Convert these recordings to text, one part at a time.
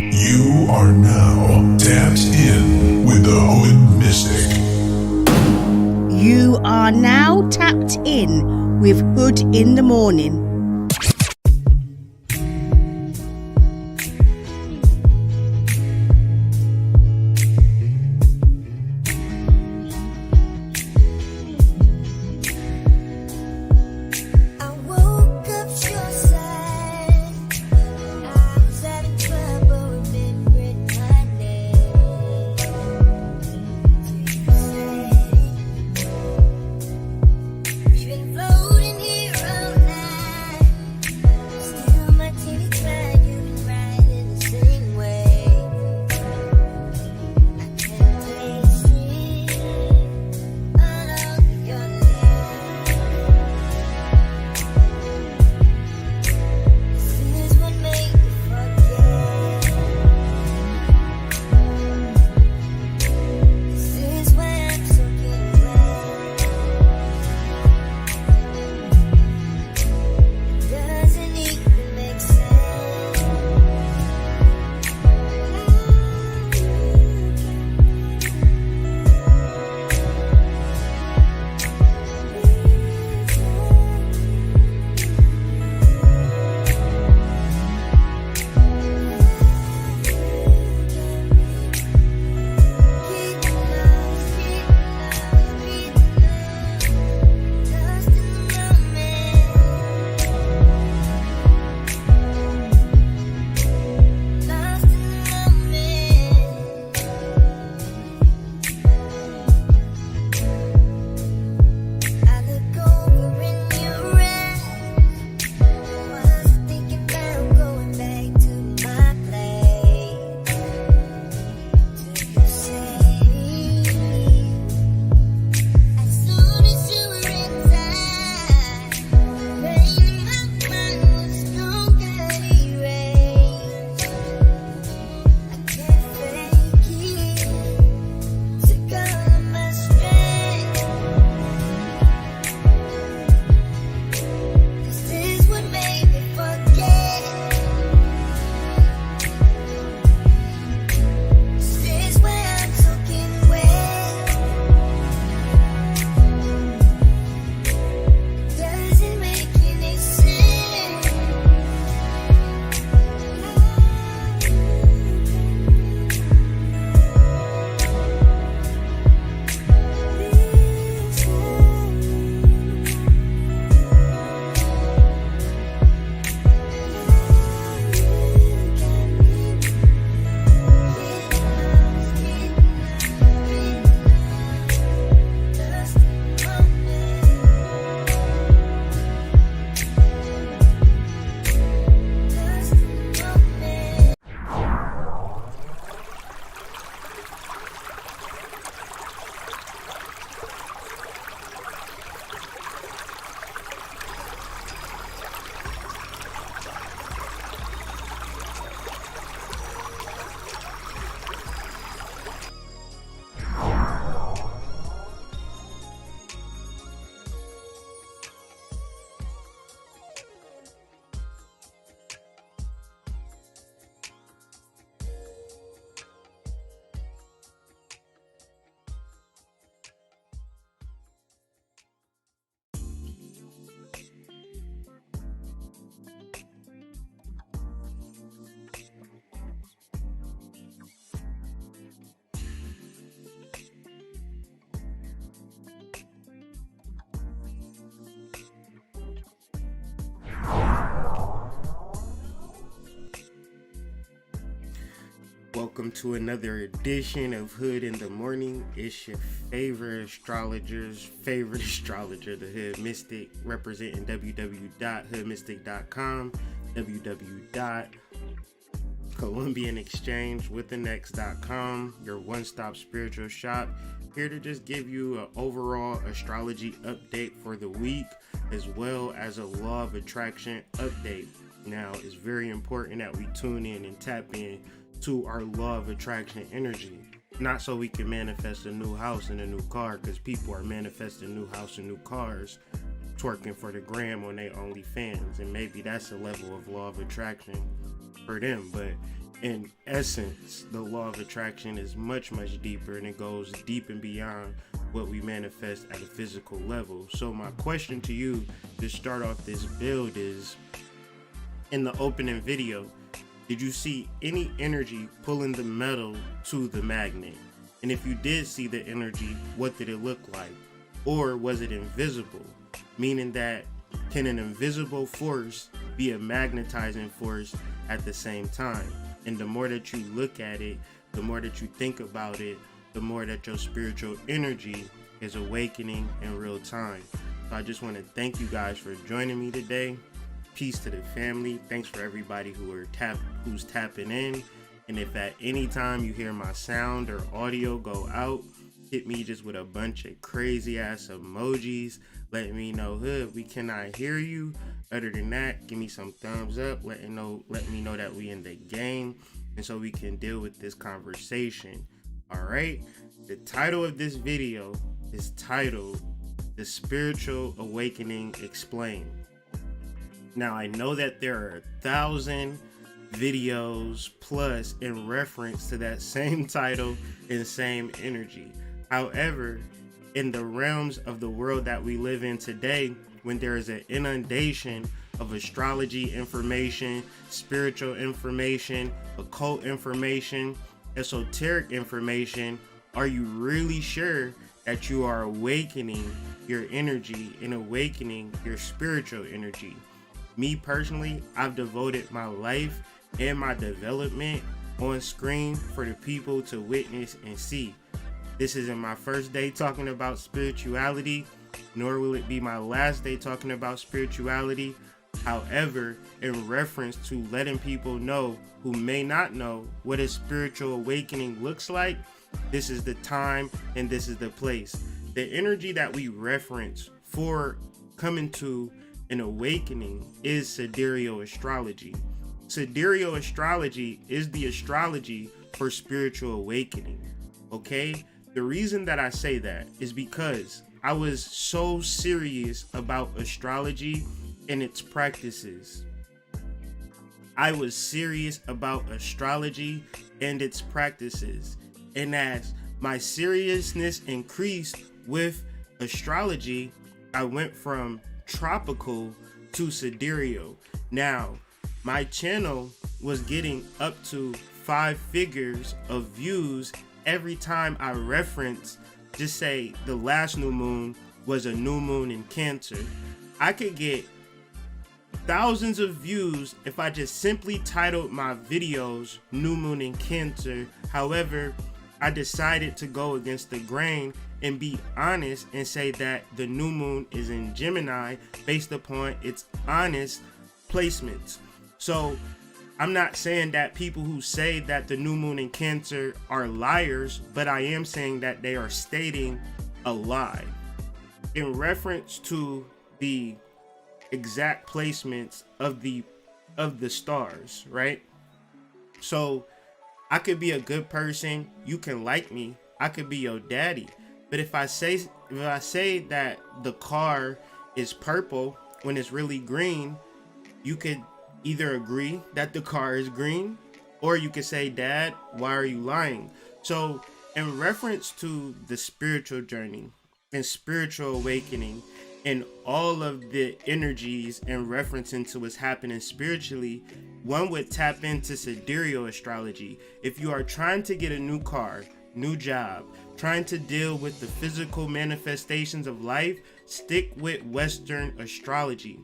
You are now tapped in with the Hood Mystic. You are now tapped in with Hood in the Morning. Welcome to another edition of Hood in the Morning. It's your favorite astrologer, the Hood Mystic, representing www.hoodmystic.com, www.columbianexchangewithanex.com, your one-stop spiritual shop. Here to just give you an overall astrology update for the week, as well as a law of attraction update. Now, it's very important that we tune in and tap in to our law of attraction energy, not so we can manifest a new house and a new car, because people are manifesting new house and new cars twerking for the gram on their OnlyFans, and maybe that's a level of law of attraction for them. But in essence, the law of attraction is much deeper, and it goes deep and beyond what we manifest at a physical level. So my question to you to start off this build is, in the opening video, did you see any energy pulling the metal to the magnet? And if you did see the energy, what did it look like? Or was it invisible? Meaning that, can an invisible force be a magnetizing force at the same time? And the more that you look at it, the more that you think about it, the more that your spiritual energy is awakening in real time. So I just want to thank you guys for joining me today. Peace to the family. Thanks for everybody who's tapping in. And if at any time you hear my sound or audio go out, hit me just with a bunch of crazy ass emojis. Let me know, Hood, we cannot hear you. Other than that, give me some thumbs up. Let me know that we in the game, and so we can deal with this conversation. All right. The title of this video is titled "The Spiritual Awakening Explained." Now, I know that there are 1,000 videos plus in reference to that same title and same energy. However, in the realms of the world that we live in today, when there is an inundation of astrology information, spiritual information, occult information, esoteric information, are you really sure that you are awakening your energy and awakening your spiritual energy? Me personally, I've devoted my life and my development on screen for the people to witness and see. This isn't my first day talking about spirituality, nor will it be my last day talking about spirituality. However, in reference to letting people know who may not know what a spiritual awakening looks like, this is the time and this is the place. The energy that we reference for coming to an awakening is sidereal astrology. Sidereal astrology is the astrology for spiritual awakening. Okay? The reason that I say that is because I was so serious about astrology and its practices. I was serious about astrology and its practices. And as my seriousness increased with astrology, I went from tropical to sidereal. Now, my channel was getting up to 5 figures of views every time I reference, just say the last new moon was a new moon in Cancer. I could get thousands of views if I just simply titled my videos New Moon in Cancer. However, I decided to go against the grain and be honest and say that the new moon is in Gemini based upon its honest placements. So I'm not saying that people who say that the new moon in Cancer are liars, but I am saying that they are stating a lie in reference to the exact placements of the stars, right? So I could be a good person, you can like me, I could be your daddy, but if I say that the car is purple when it's really green, you could either agree that the car is green, or you could say, Dad, why are you lying? So in reference to the spiritual journey and spiritual awakening and all of the energies in reference into what's happening spiritually, one would tap into sidereal astrology. If you are trying to get a new car, new job, trying to deal with the physical manifestations of life, stick with Western astrology.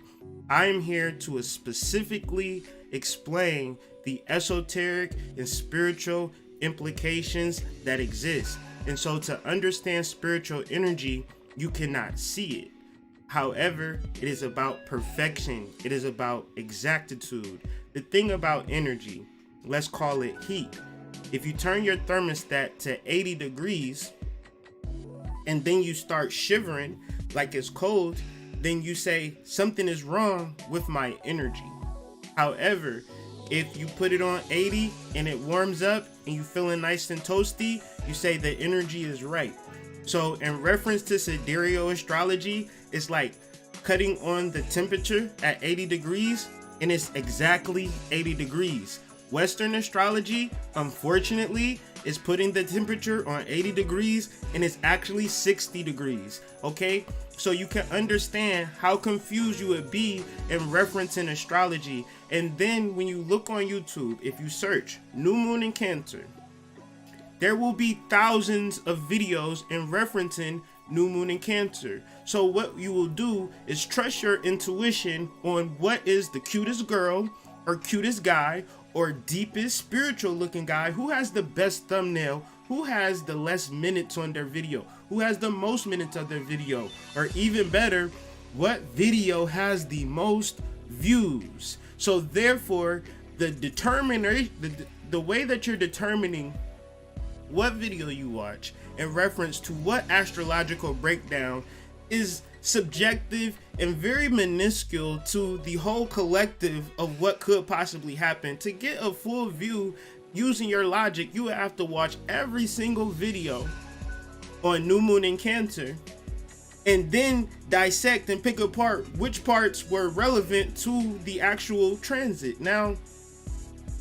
I am here to specifically explain the esoteric and spiritual implications that exist. And so to understand spiritual energy, you cannot see it. However, it is about perfection. It is about exactitude. The thing about energy, let's call it heat. If you turn your thermostat to 80 degrees and then you start shivering like it's cold, then you say something is wrong with my energy. However, if you put it on 80 and it warms up and you feeling nice and toasty, you say the energy is right. So in reference to sidereal astrology, it's like cutting on the temperature at 80 degrees and it's exactly 80 degrees. Western astrology, unfortunately, is putting the temperature on 80 degrees and it's actually 60 degrees, okay? So you can understand how confused you would be in referencing astrology. And then when you look on YouTube, if you search New Moon in Cancer, there will be thousands of videos in referencing New Moon in Cancer. So what you will do is trust your intuition on what is the cutest girl or cutest guy or deepest spiritual looking guy, who has the best thumbnail, who has the less minutes on their video, who has the most minutes of their video, or even better, what video has the most views. So therefore, the way that you're determining what video you watch in reference to what astrological breakdown is subjective and very minuscule to the whole collective of what could possibly happen. To get a full view using your logic, you would have to watch every single video on New Moon in Cancer and then dissect and pick apart which parts were relevant to the actual transit. Now,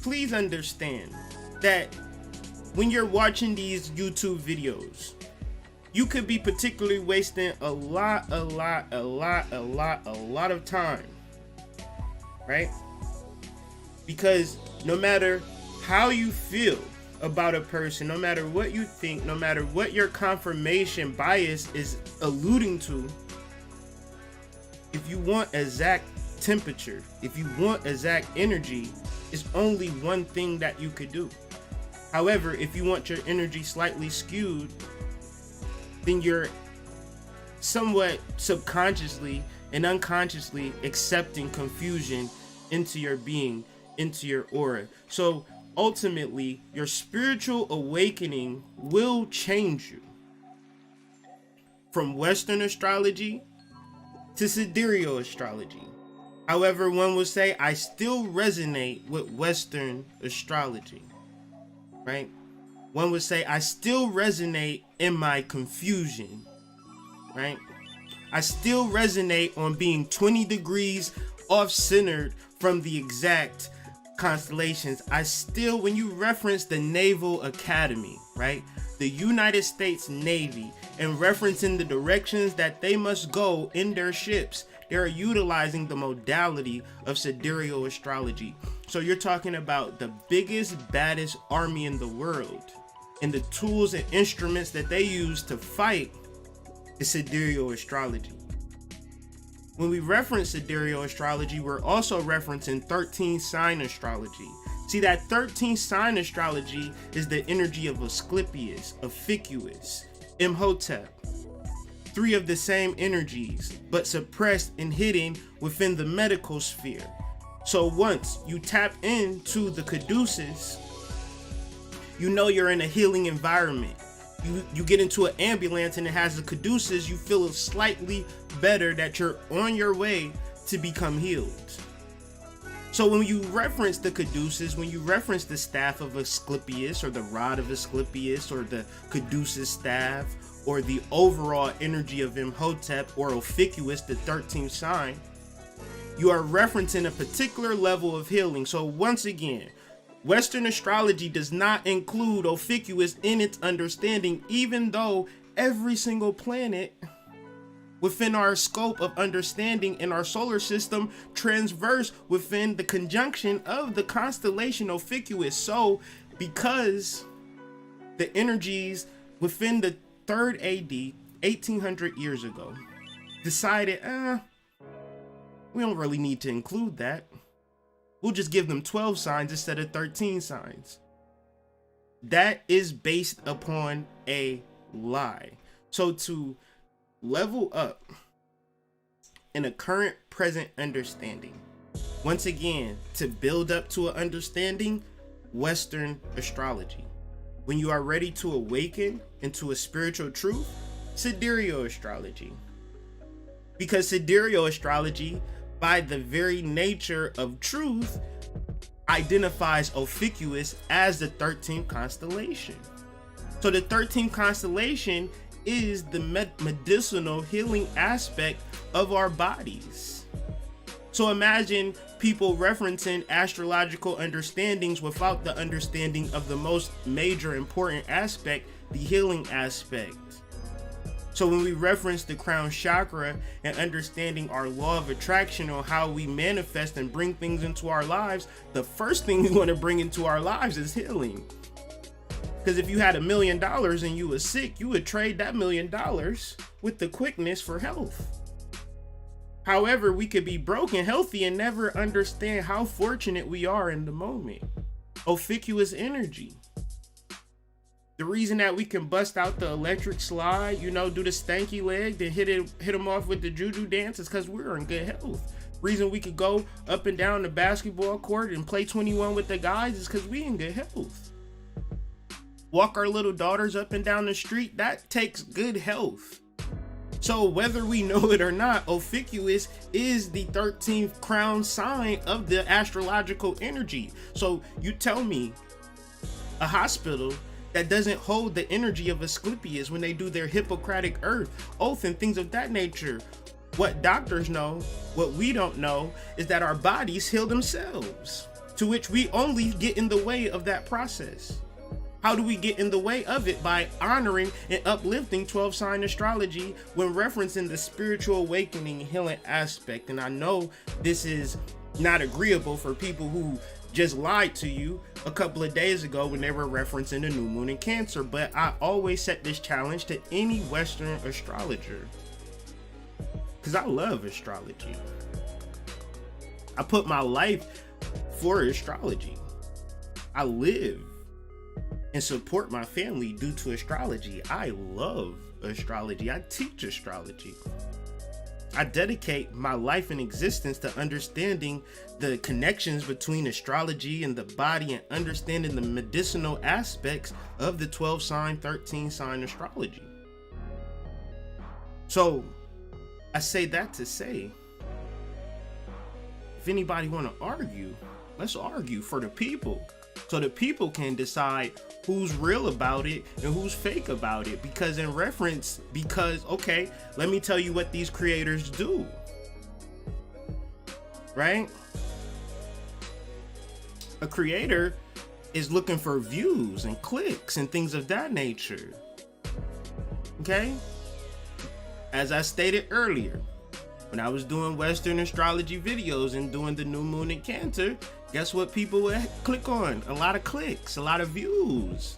please understand that when you're watching these YouTube videos, you could be particularly wasting a lot of time, right? Because no matter how you feel about a person, no matter what you think, no matter what your confirmation bias is alluding to, if you want exact temperature, if you want exact energy, it's only one thing that you could do. However, if you want your energy slightly skewed, then you're somewhat subconsciously and unconsciously accepting confusion into your being, into your aura. So ultimately, your spiritual awakening will change you from Western astrology to sidereal astrology. However, one would say, I still resonate with Western astrology, right? One would say, I still resonate in my confusion, right? I still resonate on being 20 degrees off-centered from the exact constellations. I still, when you reference the Naval Academy, right? The United States Navy, and referencing the directions that they must go in their ships, they're utilizing the modality of sidereal astrology. So you're talking about the biggest, baddest army in the world, and the tools and instruments that they use to fight is sidereal astrology. When we reference sidereal astrology, we're also referencing 13 sign astrology. See, that 13 sign astrology is the energy of Asclepius, Ophiuchus, Imhotep. Three of the same energies, but suppressed and hidden within the medical sphere. So once you tap into the caduceus, you know you're in a healing environment. You get into an ambulance and it has the caduceus, you feel slightly better that you're on your way to become healed. So when you reference the caduceus, when you reference the staff of Asclepius or the rod of Asclepius or the caduceus staff or the overall energy of Imhotep or Ophiuchus, the 13th sign, you are referencing a particular level of healing. So once again, Western astrology does not include Ophiuchus in its understanding, even though every single planet within our scope of understanding in our solar system transverse within the conjunction of the constellation Ophiuchus. So because the energies within the 3rd AD, 1800 years ago, decided, we don't really need to include that. We'll just give them 12 signs instead of 13 signs. That is based upon a lie. So to level up in a current present understanding, once again, to build up to an understanding, Western astrology. When you are ready to awaken into a spiritual truth, sidereal astrology. Because sidereal astrology, by the very nature of truth, identifies Ophiuchus as the 13th constellation. So the 13th constellation is the medicinal healing aspect of our bodies. So imagine people referencing astrological understandings without the understanding of the most major important aspect, the healing aspect. So when we reference the crown chakra and understanding our law of attraction or how we manifest and bring things into our lives, the first thing we want to bring into our lives is healing. Because if you had $1 million and you were sick, you would trade that $1 million with the quickness for health. However, we could be broke and healthy and never understand how fortunate we are in the moment. Ophiuchous energy. The reason that we can bust out the electric slide, do the stanky leg, then hit them off with the juju dance is because we're in good health. Reason we could go up and down the basketball court and play 21 with the guys is because we in good health. Walk our little daughters up and down the street, that takes good health. So whether we know it or not, Ophiuchous is the 13th crown sign of the astrological energy. So you tell me a hospital that doesn't hold the energy of Asclepius when they do their Hippocratic oath and things of that nature. What doctors know, what we don't know, is that our bodies heal themselves, to which we only get in the way of that process. How do we get in the way of it? By honoring and uplifting 12 sign astrology when referencing the spiritual awakening healing aspect. And I know this is not agreeable for people who just lied to you a couple of days ago when they were referencing the new moon in Cancer, but I always set this challenge to any Western astrologer because I love astrology. I put my life for astrology. I live and support my family due to astrology. I love astrology. I teach astrology. I dedicate my life and existence to understanding the connections between astrology and the body and understanding the medicinal aspects of the 12 sign, 13 sign astrology. So I say that to say, if anybody want to argue, let's argue for the people. So the people can decide who's real about it and who's fake about it. Because okay, let me tell you what these creators do. Right? A creator is looking for views and clicks and things of that nature. Okay? As I stated earlier, when I was doing Western astrology videos and doing the new moon in Cancer, guess what people would click on? A lot of clicks, a lot of views.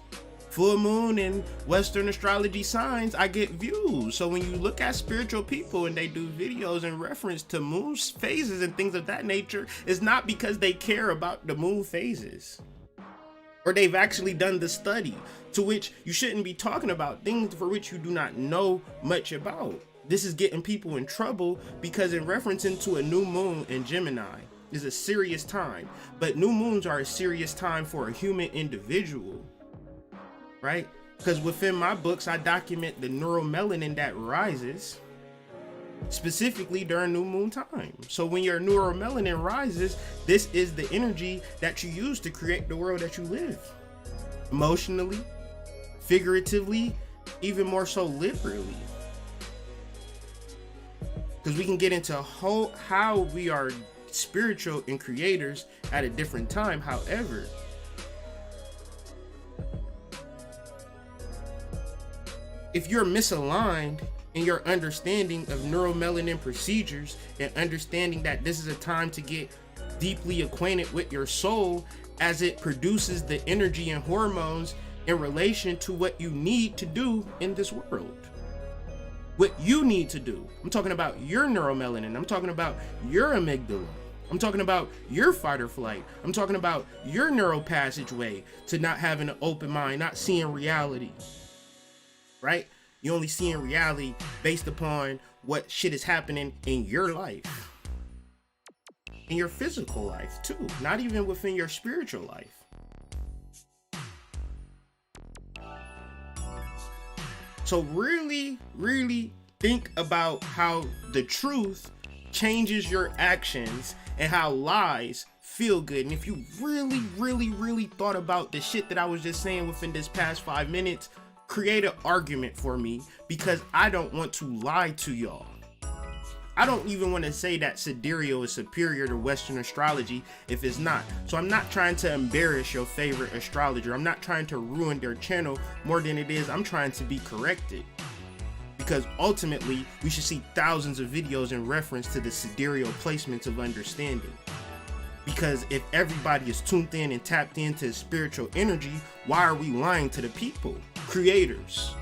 Full moon and Western astrology signs, I get views. So when you look at spiritual people and they do videos in reference to moon phases and things of that nature, it's not because they care about the moon phases or they've actually done the study, to which you shouldn't be talking about things for which you do not know much about. This is getting people in trouble because in referencing to a new moon in Gemini is a serious time, but new moons are a serious time for a human individual, right? Because within my books, I document the neuromelanin that rises specifically during new moon time. So when your neuromelanin rises, this is the energy that you use to create the world that you live. Emotionally, figuratively, even more so literally. Because we can get into how we are spiritual and creators at a different time. However, if you're misaligned in your understanding of neuromelanin procedures and understanding that this is a time to get deeply acquainted with your soul as it produces the energy and hormones in relation to what you need to do in this world. What you need to do. I'm talking about your neuromelanin. I'm talking about your amygdala. I'm talking about your fight or flight. I'm talking about your neural passageway to not having an open mind, not seeing reality. Right? You only seeing reality based upon what shit is happening in your life. In your physical life too. Not even within your spiritual life. So really, really think about how the truth changes your actions and how lies feel good. And if you really, really, really thought about the shit that I was just saying within this past 5 minutes, create an argument for me because I don't want to lie to y'all. I don't even want to say that sidereal is superior to Western astrology if it's not. So I'm not trying to embarrass your favorite astrologer. I'm not trying to ruin their channel more than it is I'm trying to be corrected. Because ultimately, we should see thousands of videos in reference to the sidereal placements of understanding. Because if everybody is tuned in and tapped into spiritual energy, why are we lying to the people? Creators.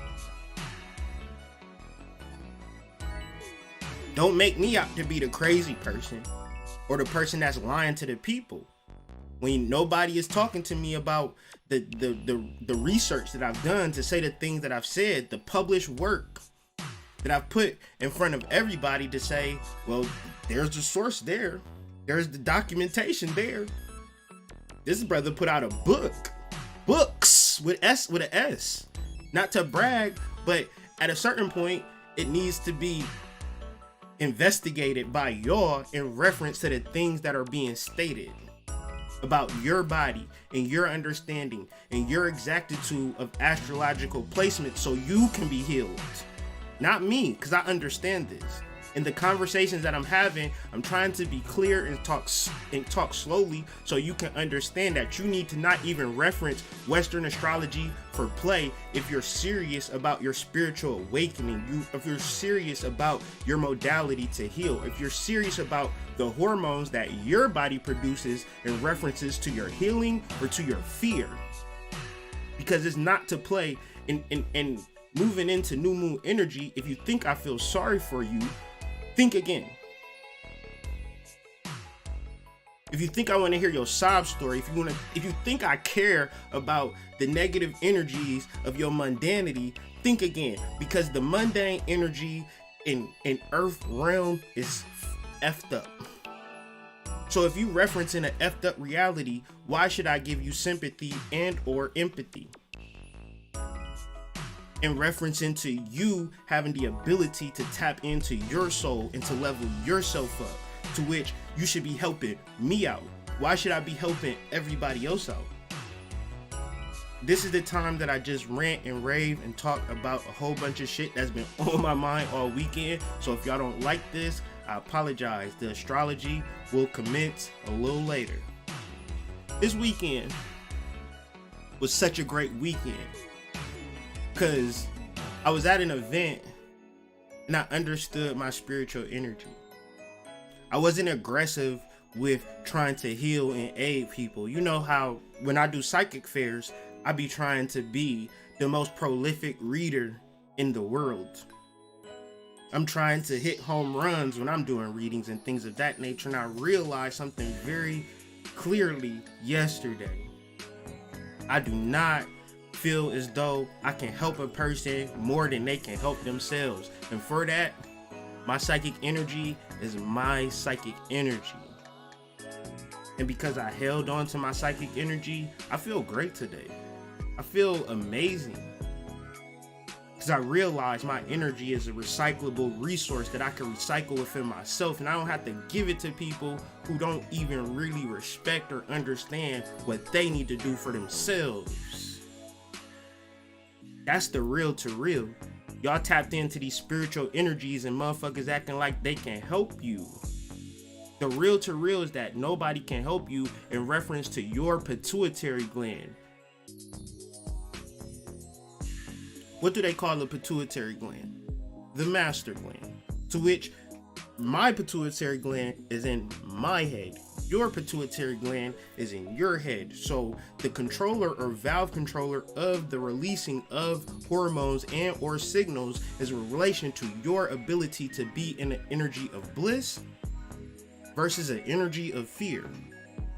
Don't make me out to be the crazy person or the person that's lying to the people. When nobody is talking to me about the research that I've done to say the things that I've said, the published work that I've put in front of everybody to say, well, there's the source there. There's the documentation there. This brother put out a book. Books with an S. Not to brag, but at a certain point, it needs to be investigated by y'all in reference to the things that are being stated about your body and your understanding and your exactitude of astrological placement so you can be healed. Not me, because I understand this. In the conversations that I'm having, I'm trying to be clear and talk slowly so you can understand that you need to not even reference Western astrology for play if you're serious about your spiritual awakening, if you're serious about your modality to heal, if you're serious about the hormones that your body produces in references to your healing or to your fear. Because it's not to play in moving into new moon energy. If you think I feel sorry for you, think again. If you think I want to hear your sob story, if you think I care about the negative energies of your mundanity, think again. Because the mundane energy in Earth realm is effed up. So if you referencing an effed up reality, why should I give you sympathy and or empathy? In reference into you having the ability to tap into your soul and to level yourself up, to which you should be helping me out. Why should I be helping everybody else out? This is the time that I just rant and rave and talk about a whole bunch of shit that's been on my mind all weekend. So if y'all don't like this, I apologize. The astrology will commence a little later. This weekend was such a great weekend because I was at an event and I understood my spiritual energy. I wasn't aggressive with trying to heal and aid people. You know how when I do psychic fairs, I be trying to be the most prolific reader in the world. I'm trying to hit home runs when I'm doing readings and things of that nature. And I realized something very clearly yesterday. I do not feel as though I can help a person more than they can help themselves. And for that, my psychic energy is my psychic energy. And because I held on to my psychic energy, I feel great today. I feel amazing. Because I realize my energy is a recyclable resource that I can recycle within myself. And I don't have to give it to people who don't even really respect or understand what they need to do for themselves. That's the real to real. Y'all tapped into these spiritual energies and motherfuckers acting like they can help you. The real to real is that nobody can help you in reference to your pituitary gland. What do they call the pituitary gland? The master gland. To which my pituitary gland is in my head. Your pituitary gland is in your head. So the controller or valve controller of the releasing of hormones and or signals is in relation to your ability to be in an energy of bliss versus an energy of fear.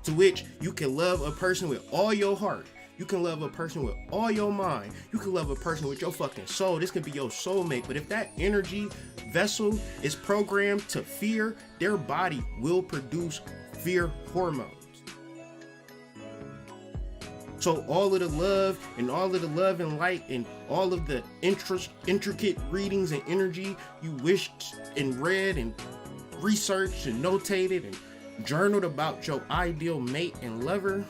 To which you can love a person with all your heart. You can love a person with all your mind. You can love a person with your fucking soul. This could be your soulmate. But if that energy vessel is programmed to fear, their body will produce fear hormones. So all of the love and all of the love and light and all of the intricate readings and energy you wished and read and researched and notated and journaled about your ideal mate and lover.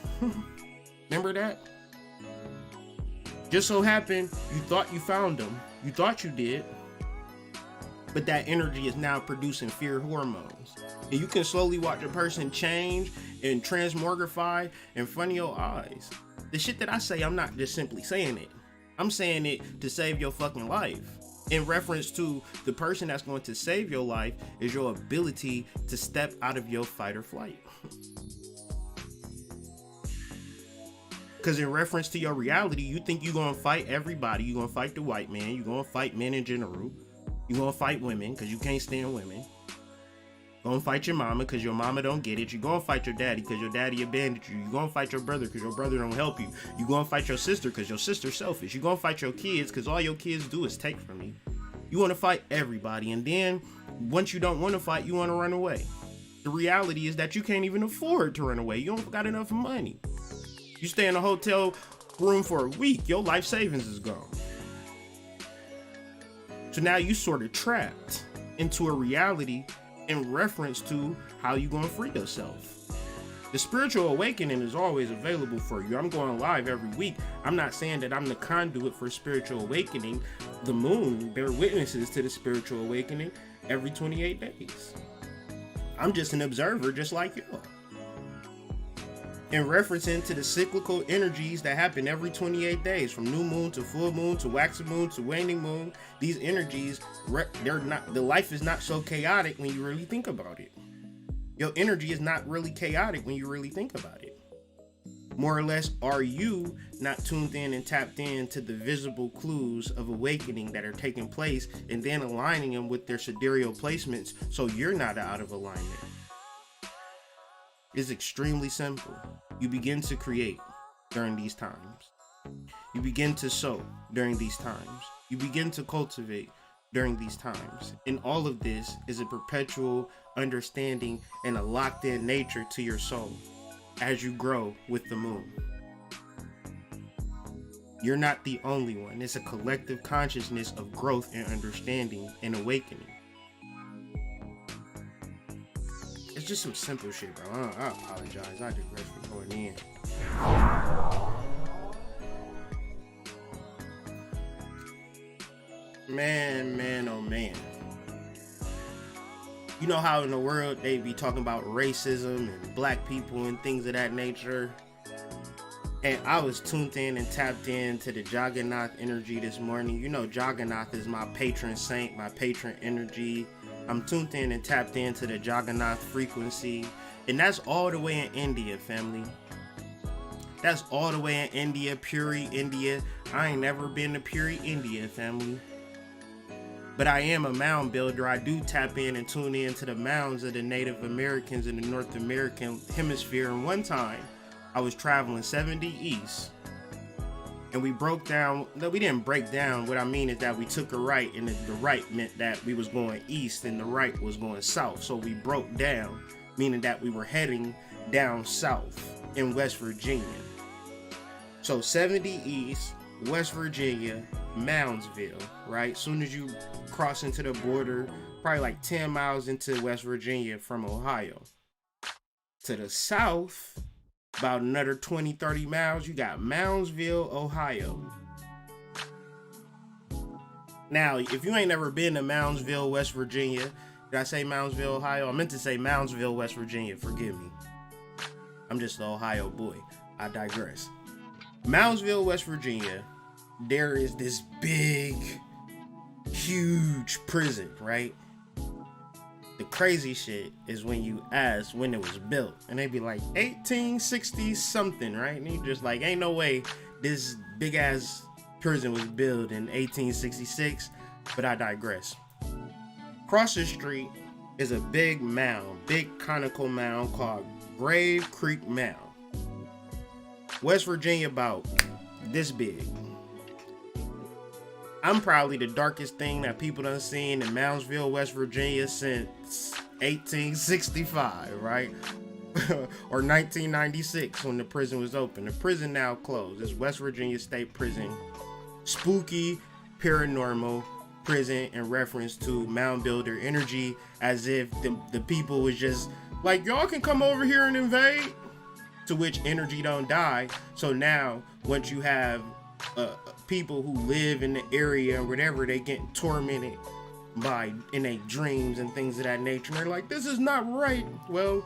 Remember that? Just so happened you thought you found them. You thought you did. but that energy is now producing fear hormones. And you can slowly watch a person change and transmogrify in front of your eyes. The shit that I say, I'm not just simply saying it. I'm saying it to save your fucking life. In reference to the person that's going to save your life is your ability to step out of your fight or flight. Because in reference to your reality, you think you're going to fight everybody. You're going to fight the white man. You're going to fight men in general. You're going to fight women because you can't stand women. You're going to fight your mama because your mama don't get it. You're going to fight your daddy because your daddy abandoned you. You're going to fight your brother because your brother don't help you. You're going to fight your sister because your sister's selfish. You're going to fight your kids because all your kids do is take from you. You want to fight everybody. And then once you don't want to fight, you want to run away. The reality is that you can't even afford to run away. You don't got enough money. You stay in a hotel room for a week, your life savings is gone. So now you sort of trapped into a reality in reference to how you gonna free yourself. The spiritual awakening is always available for you. I'm going live every week. I'm not saying that I'm the conduit for spiritual awakening. The moon bear witnesses to the spiritual awakening every 28 days. I'm just an observer just like you. In referencing to the cyclical energies that happen every 28 days, from new moon to full moon to waxing moon to waning moon, these energies, the life is not so chaotic when you really think about it. Your energy is not really chaotic when you really think about it. More or less, are you not tuned in and tapped in to the visible clues of awakening that are taking place and then aligning them with their sidereal placements so you're not out of alignment? It's extremely simple. You begin to create during these times. You begin to sow during these times. You begin to cultivate during these times. And all of this is a perpetual understanding and a locked in nature to your soul as you grow with the moon. You're not the only one. It's a collective consciousness of growth and understanding and awakening. It's just some simple shit, bro. I apologize. I digress for going in. Man, oh man. You know how in the world they be talking about racism and black people and things of that nature? And I was tuned in and tapped into the Jagannath energy this morning. You know, Jagannath is my patron saint, my patron energy. I'm tuned in and tapped into the Jagannath frequency. And that's all the way in India, family. That's all the way in India, Puri, India. I ain't never been to Puri, India, family. But I am a mound builder. I do tap in and tune in to the mounds of the Native Americans in the North American hemisphere. And one time, I was traveling 70 east. And we broke down, no, we didn't break down. What I mean is that we took a right, and the right meant that we was going east and the right was going south. So we broke down, meaning that we were heading down south in West Virginia. So 70 east, West Virginia, Moundsville, right? Soon as you cross into the border, probably like 10 miles into West Virginia from Ohio. To the south, about another 20, 30 miles, you got Moundsville, Ohio. Now, if you ain't never been to Moundsville, West Virginia, did I say Moundsville, Ohio? I meant to say Moundsville, West Virginia. Forgive me. I'm just an Ohio boy. I digress. Moundsville, West Virginia, there is this big, huge prison, right? The crazy shit is when you ask when it was built, and they be like 1860 something, right? And you just like, ain't no way this big ass prison was built in 1866, but I digress. Across the street is a big mound, big conical mound called Grave Creek Mound. West Virginia about this big. I'm probably the darkest thing that people done seen in Moundsville, West Virginia since 1865, right? Or 1996 when the prison was open. The prison now closed. It's West Virginia State Prison. Spooky, paranormal prison in reference to mound builder energy, as if the people was just like, y'all can come over here and invade, to which energy don't die. So now once you have people who live in the area or whatever, they getting tormented by in their dreams and things of that nature. And they're like, this is not right. Well,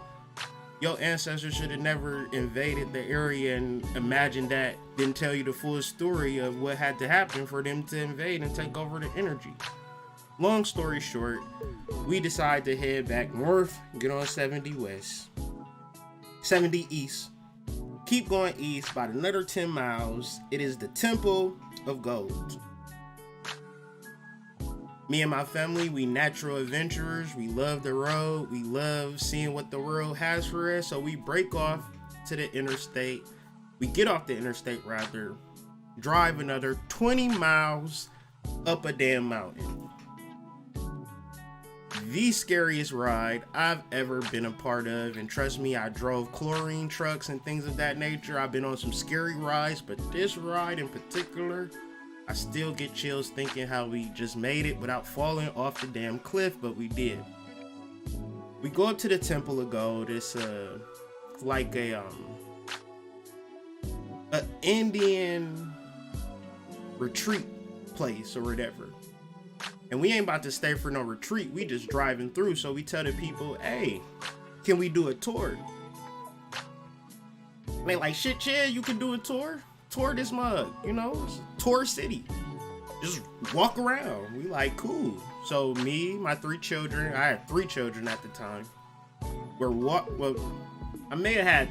your ancestors should have never invaded the area and imagined that, didn't tell you the full story of what had to happen for them to invade and take over the energy. Long story short, we decide to head back north, get on 70 west, 70 east, keep going east about another 10 miles. It is the Temple of Gold. Me and my family, we natural adventurers. We love the road. We love seeing what the world has for us. So we break off to the interstate. We get off the interstate rather, drive another 20 miles up a damn mountain. The scariest ride I've ever been a part of. And trust me, I drove chlorine trucks and things of that nature. I've been on some scary rides, but this ride in particular, I still get chills thinking how we just made it without falling off the damn cliff, but we did. We go up to the Temple of Gold. It's like a Indian retreat place or whatever. And we ain't about to stay for no retreat. We just driving through. So we tell the people, hey, can we do a tour? And they like, shit, yeah, you can do a tour. Tour this mug, you know, it's a tour city. Just walk around. We like, cool. So me, my 3 children, I had 3 children at the time. I may have had,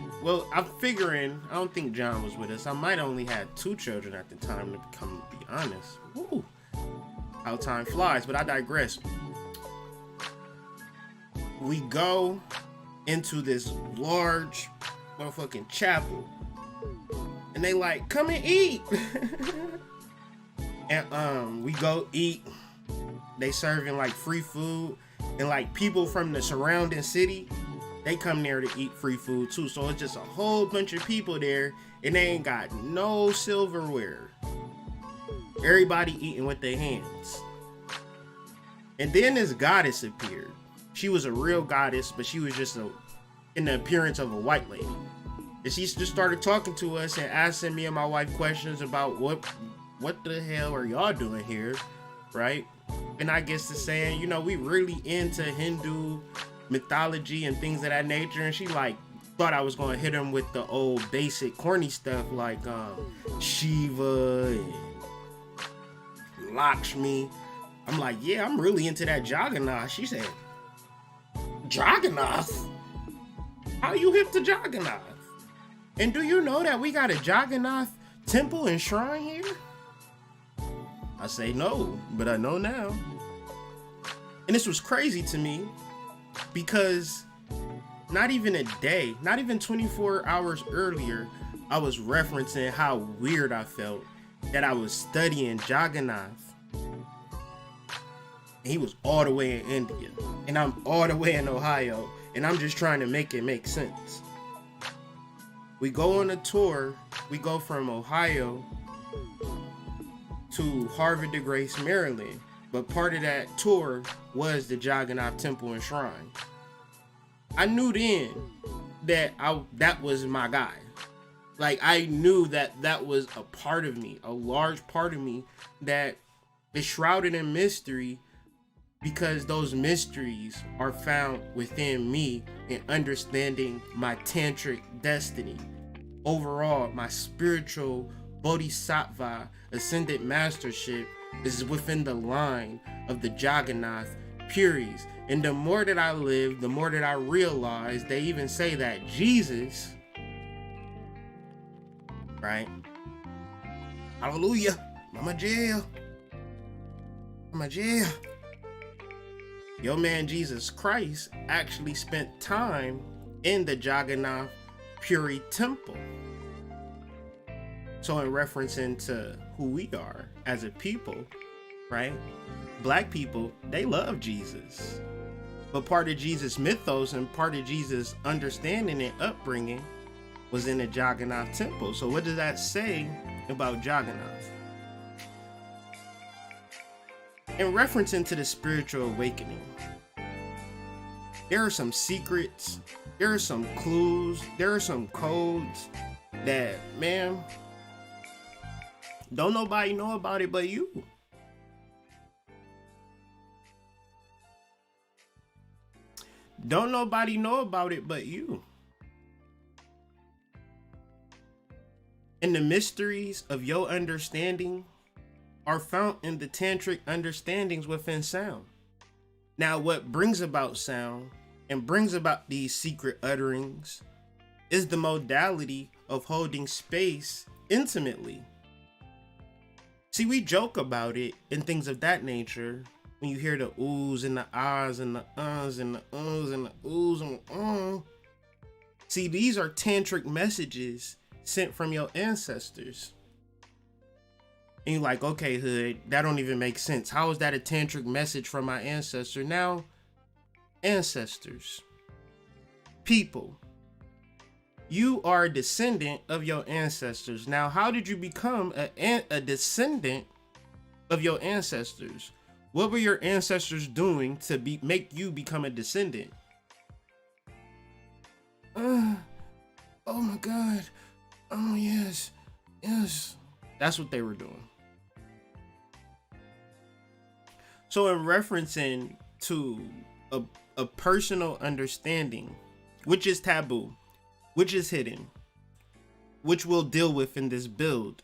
I'm figuring, I don't think John was with us. I might have only had 2 children at the time, to be honest. Woo. How time flies, but I digress. We go into this large motherfucking chapel. And they like, come and eat. And we go eat. They serving like free food. And like people from the surrounding city, they come there to eat free food too. So it's just a whole bunch of people there. And they ain't got no silverware. Everybody eating with their hands. And then this goddess appeared. She was a real goddess, but she was just in the appearance of a white lady. And she just started talking to us and asking me and my wife questions about what the hell are y'all doing here, right? And I guess to saying, you know, we really into Hindu mythology and things of that nature. And she like thought I was gonna hit him with the old basic corny stuff like Shiva and Lakshmi. I'm like, yeah, I'm really into that Jagannath. She said, Jagannath? How you hip to Jagannath? And do you know that we got a Jagannath temple and shrine here? I say no, but I know now. And this was crazy to me because not even a day, not even 24 hours earlier, I was referencing how weird I felt that I was studying Jagannath. And he was all the way in India, and I'm all the way in Ohio, and I'm just trying to make it make sense. We go on a tour. We go from Ohio to Havre de Grace, Maryland. But part of that tour was the Jagannath Temple and Shrine. I knew then that that was my guy. Like, I knew that was a part of me, a large part of me that is shrouded in mystery, because those mysteries are found within me in understanding my tantric destiny. Overall, my spiritual bodhisattva ascended mastership is within the line of the Jagannath Puris. And the more that I live, the more that I realize, they even say that Jesus, right? Hallelujah. Mama jail. Mama jail. Your man Jesus Christ actually spent time in the Jagannath Puri temple. So in reference into who we are as a people, right? Black people, they love Jesus. But part of Jesus' mythos and part of Jesus' understanding and upbringing was in the Jagannath temple. So what does that say about Jagannath? In reference into the spiritual awakening, there are some secrets, there are some clues, there are some codes that, man, don't nobody know about it but you. Don't nobody know about it but you. And the mysteries of your understanding are found in the tantric understandings within sound. Now, what brings about sound and brings about these secret utterings is the modality of holding space intimately. See, we joke about it and things of that nature when you hear the oohs and the ahs and the uhs and the uhs and the oohs and See, these are tantric messages sent from your ancestors. And you're like, okay, Hood, that don't even make sense. How is that a tantric message from my ancestor? Now, ancestors, people, you are a descendant of your ancestors. Now, how did you become a descendant of your ancestors? What were your ancestors doing to make you become a descendant? Oh my God. Oh yes. That's what they were doing. So in referencing to a personal understanding, which is taboo, which is hidden, which we'll deal with in this build,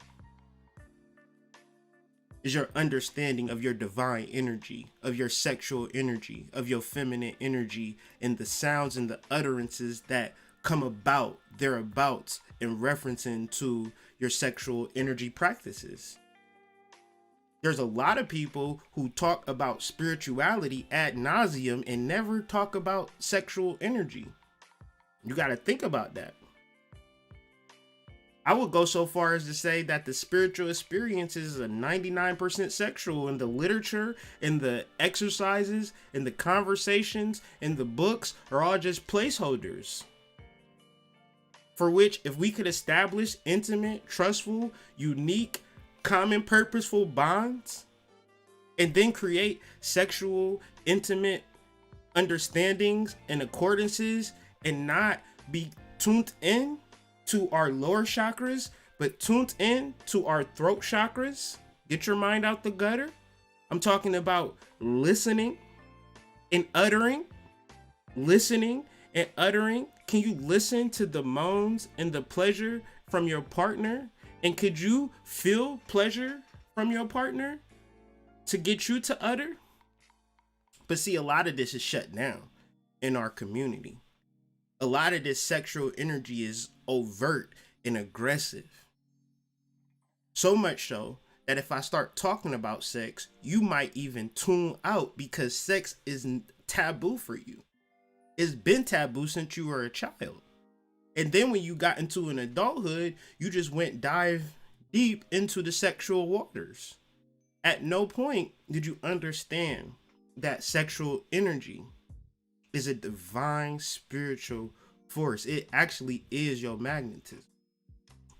is your understanding of your divine energy, of your sexual energy, of your feminine energy, and the sounds and the utterances that come about, thereabouts, in referencing to your sexual energy practices. There's a lot of people who talk about spirituality ad nauseum and never talk about sexual energy. You got to think about that. I would go so far as to say that the spiritual experience is a 99% sexual, and the literature and the exercises and the conversations and the books are all just placeholders. For which, if we could establish intimate, trustful, unique, common purposeful bonds, and then create sexual, intimate understandings and accordances, and not be tuned in to our lower chakras, but tuned in to our throat chakras. Get your mind out the gutter. I'm talking about listening and uttering. Listening and uttering. Can you listen to the moans and the pleasure from your partner? And could you feel pleasure from your partner to get you to utter? But see, a lot of this is shut down in our community. A lot of this sexual energy is overt and aggressive. So much so that if I start talking about sex, you might even tune out because sex is taboo for you. It's been taboo since you were a child. And then when you got into an adulthood, you just dive deep into the sexual waters. At no point did you understand that sexual energy is a divine spiritual force. It actually is your magnetism.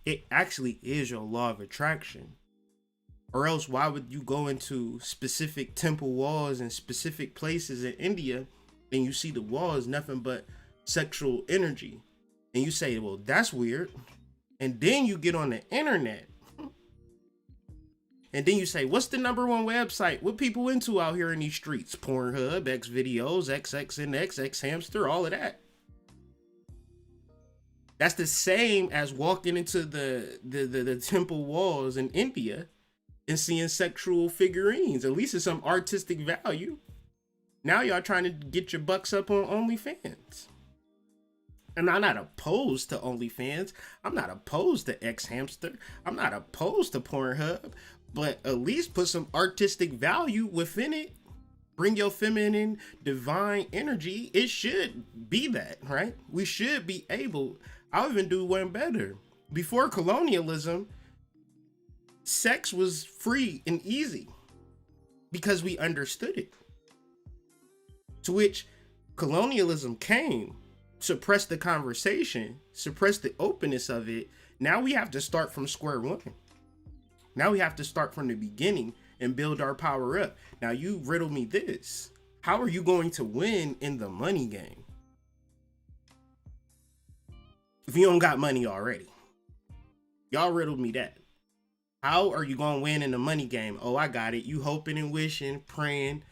It actually is your law of attraction. Or else why would you go into specific temple walls and specific places in India and you see the wall is nothing but sexual energy? And you say, well, that's weird. And then you get on the internet. And then you say, what's the #1 website? What people into out here in these streets? Pornhub, X videos, XXNX, X hamster, all of that. That's the same as walking into the temple walls in India and seeing sexual figurines. At least it's some artistic value. Now y'all trying to get your bucks up on OnlyFans. And I'm not opposed to OnlyFans. I'm not opposed to X Hamster. I'm not opposed to Pornhub. But at least put some artistic value within it. Bring your feminine, divine energy. It should be that, right? We should be able. I'll even do one better. Before colonialism, sex was free and easy because we understood it. To which colonialism came, suppressed the conversation, suppressed the openness of it. Now we have to start from square one. Now we have to start from the beginning and build our power up. Now you riddle me this. How are you going to win in the money game if you don't got money already? Y'all riddled me that. How are you going to win in the money game? Oh, I got it. You hoping and wishing, praying,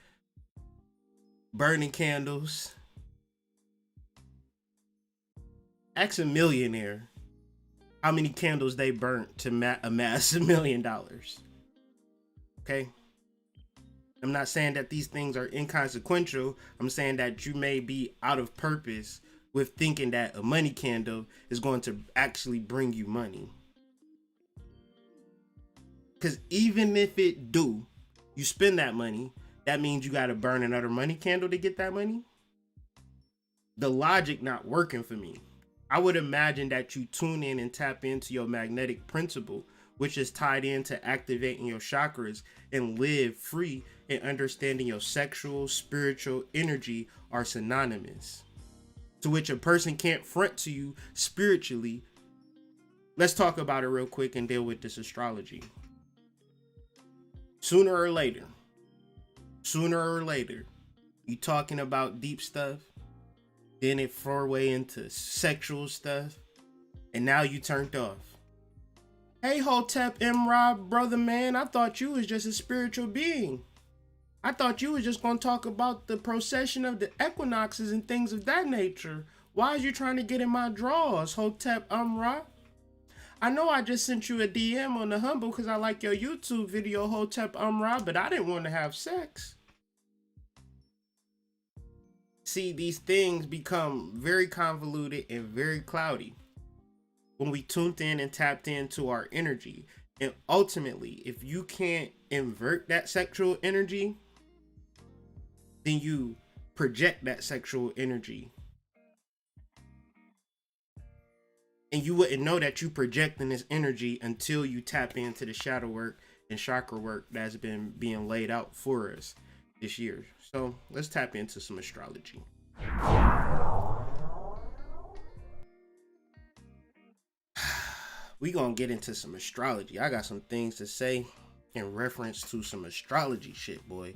burning candles, Ask a millionaire how many candles they burnt to amass $1 million. Okay? I'm not saying that these things are inconsequential. I'm saying that you may be out of purpose with thinking that a money candle is going to actually bring you money. Because even if it do, you spend that money, that means you got to burn another money candle to get that money. The logic not working for me. I would imagine that you tune in and tap into your magnetic principle, which is tied into activating your chakras and live free and understanding your sexual, spiritual energy are synonymous. To which a person can't front to you spiritually. Let's talk about it real quick and deal with this astrology. Sooner or later, you talking about deep stuff, then it foray into sexual stuff, and now you turned off. Hey, Hotep M. Rob, brother man, I thought you was just a spiritual being. I thought you was just gonna talk about the procession of the equinoxes and things of that nature. Why is you trying to get in my drawers, Hotep Rob? I know I just sent you a DM on the humble because I like your YouTube video, Hotep Rob, but I didn't want to have sex. See, these things become very convoluted and very cloudy when we tuned in and tapped into our energy. And ultimately, if you can't invert that sexual energy, then you project that sexual energy. And you wouldn't know that you projecting this energy until you tap into the shadow work and chakra work that's been being laid out for us this year. So let's tap into some astrology. We gonna get into some astrology. I got some things to say in reference to some astrology shit, boy.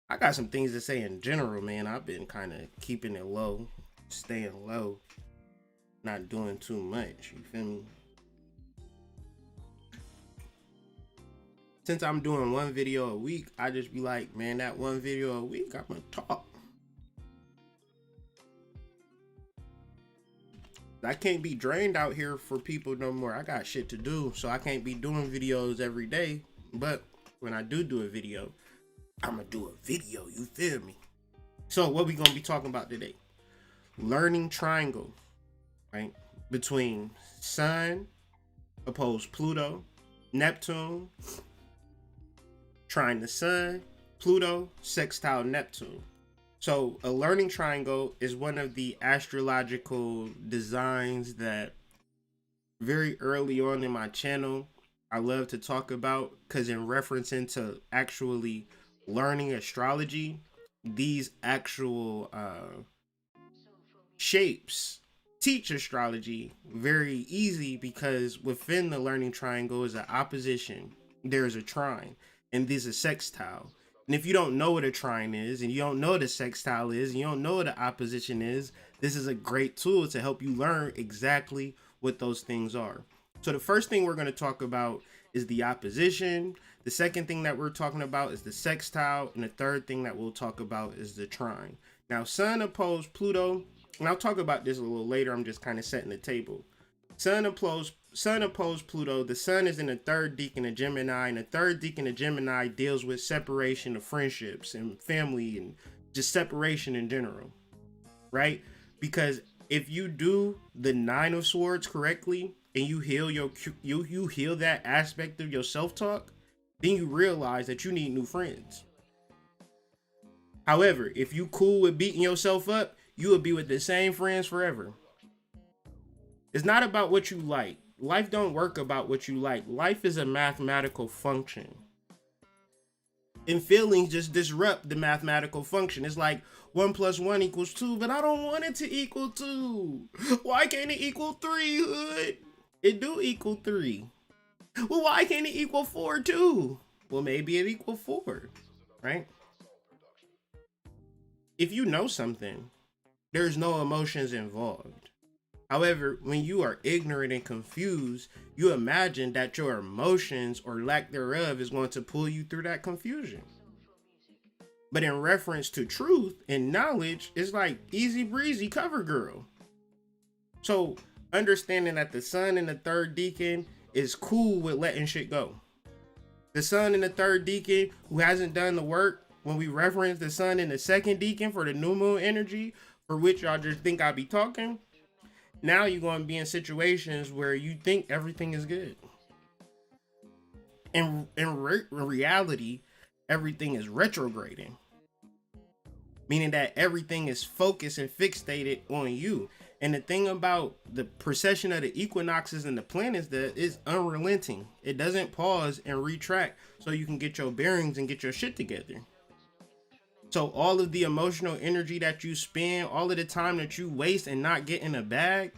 I got some things to say in general, man. I've been kind of keeping it low, staying low, not doing too much. You feel me? Since I'm doing one video a week, I just be like, man, that one video a week, I'm gonna talk. I can't be drained out here for people no more. I got shit to do, so I can't be doing videos every day. But when I do a video, I'm gonna do a video, you feel me? So what we gonna be talking about today? Learning triangle, right? Between Sun opposed Pluto, Neptune, trine the Sun, Pluto, sextile Neptune. So a learning triangle is one of the astrological designs that very early on in my channel, I love to talk about, because in reference into actually learning astrology, these actual shapes teach astrology very easy, because within the learning triangle is an opposition, there's a trine, and there's a sextile. And if you don't know what a trine is, and you don't know what a sextile is, and you don't know what an opposition is, this is a great tool to help you learn exactly what those things are. So the first thing we're going to talk about is the opposition. The second thing that we're talking about is the sextile. And the third thing that we'll talk about is the trine. Now, Sun opposed Pluto, and I'll talk about this a little later. I'm just kind of setting the table. Sun opposed Pluto. The Sun is in the third decan of Gemini, and the third decan of Gemini deals with separation of friendships and family and just separation in general, right? Because if you do the Nine of Swords correctly and you heal you heal that aspect of your self-talk, then you realize that you need new friends. However, if you cool with beating yourself up, you will be with the same friends forever. It's not about what you like. Life don't work about what you like. Life is a mathematical function. And feelings just disrupt the mathematical function. It's like 1 + 1 = 2, but I don't want it to equal 2. Why can't it equal 3, hood? It do equal 3. Well, why can't it equal 4 too? Well, maybe it equal 4, right? If you know something, there's no emotions involved. However, when you are ignorant and confused, you imagine that your emotions or lack thereof is going to pull you through that confusion. But in reference to truth and knowledge, it's like easy breezy, cover girl. So understanding that the sun in the third decan is cool with letting shit go. The sun in the third decan who hasn't done the work, when we reference the sun in the second decan for the new moon energy, for which y'all just think I be talking, now you're going to be in situations where you think everything is good. In reality, everything is retrograding. Meaning that everything is focused and fixated on you. And the thing about the precession of the equinoxes and the planets that is unrelenting. It doesn't pause and retract so you can get your bearings and get your shit together. So all of the emotional energy that you spend, all of the time that you waste and not get in a bag,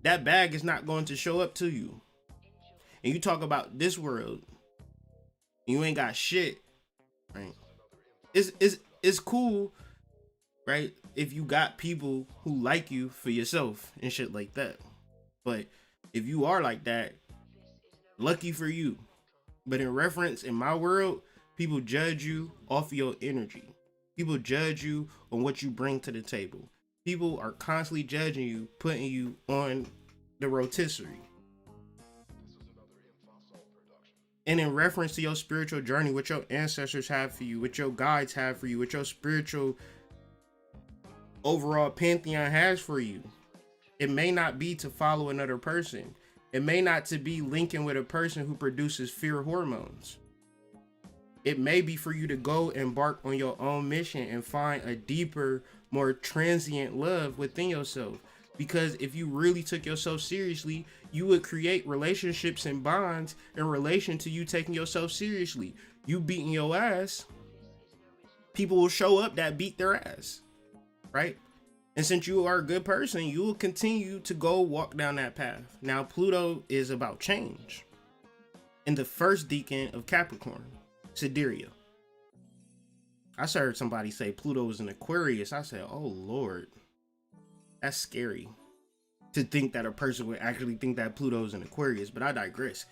that bag is not going to show up to you. And you talk about this world, you ain't got shit, right? It's cool, right, if you got people who like you for yourself and shit like that. But if you are like that, lucky for you. But in reference, in my world, people judge you off of your energy. People judge you on what you bring to the table. People are constantly judging you, putting you on the rotisserie. And in reference to your spiritual journey, what your ancestors have for you, what your guides have for you, what your spiritual overall pantheon has for you, it may not be to follow another person. It may not to be linking with a person who produces fear hormones. It may be for you to go embark on your own mission and find a deeper, more transient love within yourself. Because if you really took yourself seriously, you would create relationships and bonds in relation to you taking yourself seriously. You beating your ass, people will show up that beat their ass, right? And since you are a good person, you will continue to go walk down that path. Now, Pluto is about change. In the first decan of Capricorn, Sidereal. I heard somebody say Pluto was an Aquarius. I said, oh Lord, that's scary to think that a person would actually think that Pluto is an Aquarius, but I digress.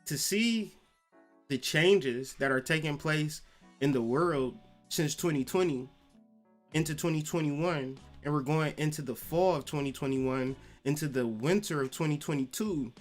To see the changes that are taking place in the world since 2020 into 2021, and we're going into the fall of 2021, into the winter of 2022,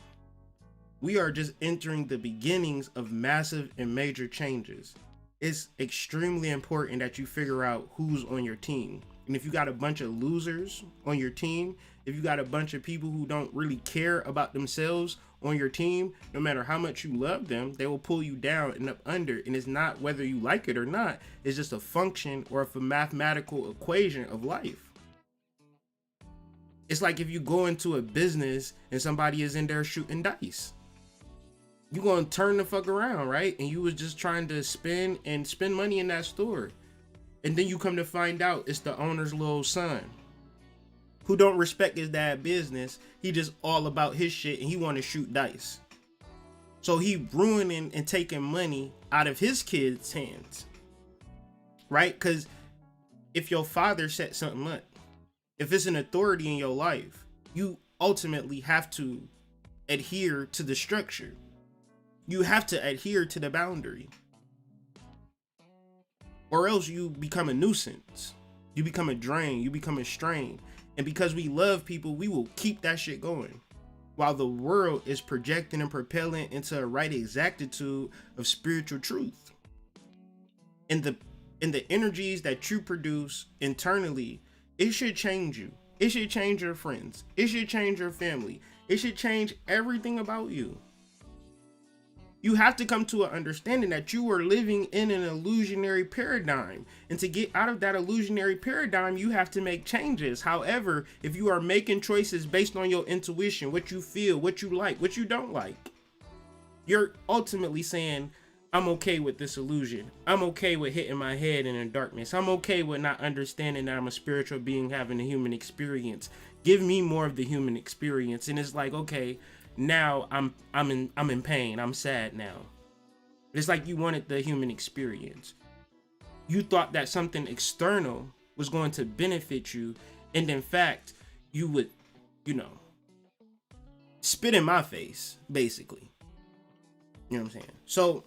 we are just entering the beginnings of massive and major changes. It's extremely important that you figure out who's on your team. And if you got a bunch of losers on your team, if you got a bunch of people who don't really care about themselves on your team, no matter how much you love them, they will pull you down and up under. And it's not whether you like it or not, it's just a function or a mathematical equation of life. It's like if you go into a business and somebody is in there shooting dice. You're going to turn the fuck around, right? And you was just trying to spend money in that store. And then you come to find out it's the owner's little son who don't respect his dad business. He just all about his shit and he want to shoot dice. So he ruining and taking money out of his kids' hands, right? Because if your father set something up, if it's an authority in your life, you ultimately have to adhere to the structure. You have to adhere to the boundary. Or else you become a nuisance. You become a drain. You become a strain. And because we love people, we will keep that shit going. While the world is projecting and propelling into a right exactitude of spiritual truth. In the energies that you produce internally, it should change you. It should change your friends. It should change your family. It should change everything about you. You have to come to an understanding that you are living in an illusionary paradigm. And to get out of that illusionary paradigm, you have to make changes. However, if you are making choices based on your intuition, what you feel, what you like, what you don't like, you're ultimately saying, I'm okay with this illusion. I'm okay with hitting my head in the darkness. I'm okay with not understanding that I'm a spiritual being having a human experience. Give me more of the human experience. And it's like, okay, now I'm in pain. I'm sad now. It's like you wanted the human experience. You thought that something external was going to benefit you, and in fact, you would, spit in my face, basically. You know what I'm saying? So,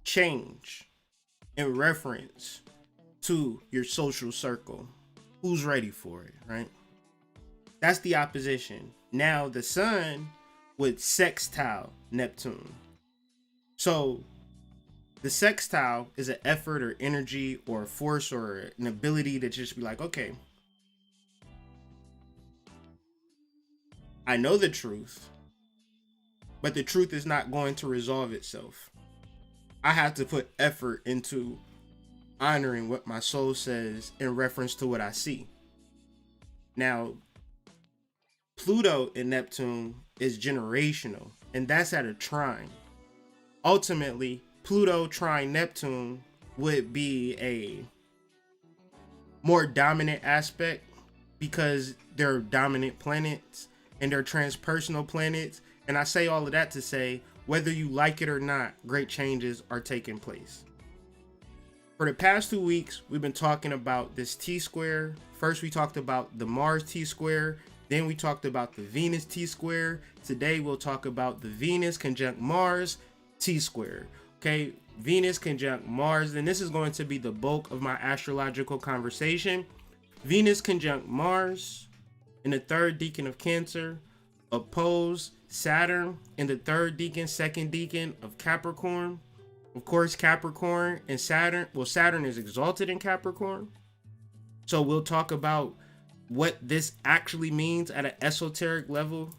change in reference to your social circle. Who's ready for it, right? That's the opposition. Now the sun would sextile Neptune. So the sextile is an effort or energy or a force or an ability to just be like, okay, I know the truth, but the truth is not going to resolve itself. I have to put effort into honoring what my soul says in reference to what I see. Now, Pluto and Neptune is generational, and that's at a trine. Ultimately, Pluto trine Neptune would be a more dominant aspect because they're dominant planets and they're transpersonal planets. And I say all of that to say, whether you like it or not, great changes are taking place. For the past 2 weeks, we've been talking about this T-square. First, we talked about the Mars T-square. Then we talked about the Venus T-square. Today, we'll talk about the Venus conjunct Mars T-square. Okay, Venus conjunct Mars. And this is going to be the bulk of my astrological conversation. Venus conjunct Mars in the third decan of Cancer, oppose Saturn in the third decan, second decan of Capricorn. Of course, Capricorn and Saturn, well, Saturn is exalted in Capricorn. So we'll talk about what this actually means at an esoteric level.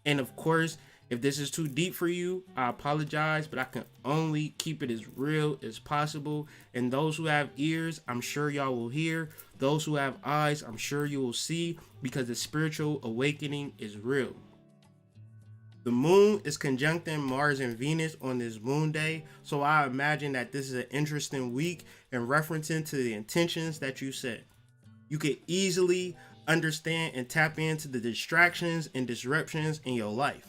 And of course, if this is too deep for you, I apologize, but I can only keep it as real as possible. And those who have ears, I'm sure y'all will hear. Those who have eyes, I'm sure you will see, because the spiritual awakening is real. The moon is conjuncting Mars and Venus on this moon day. So I imagine that this is an interesting week in referencing to the intentions that you set. You can easily understand and tap into the distractions and disruptions in your life.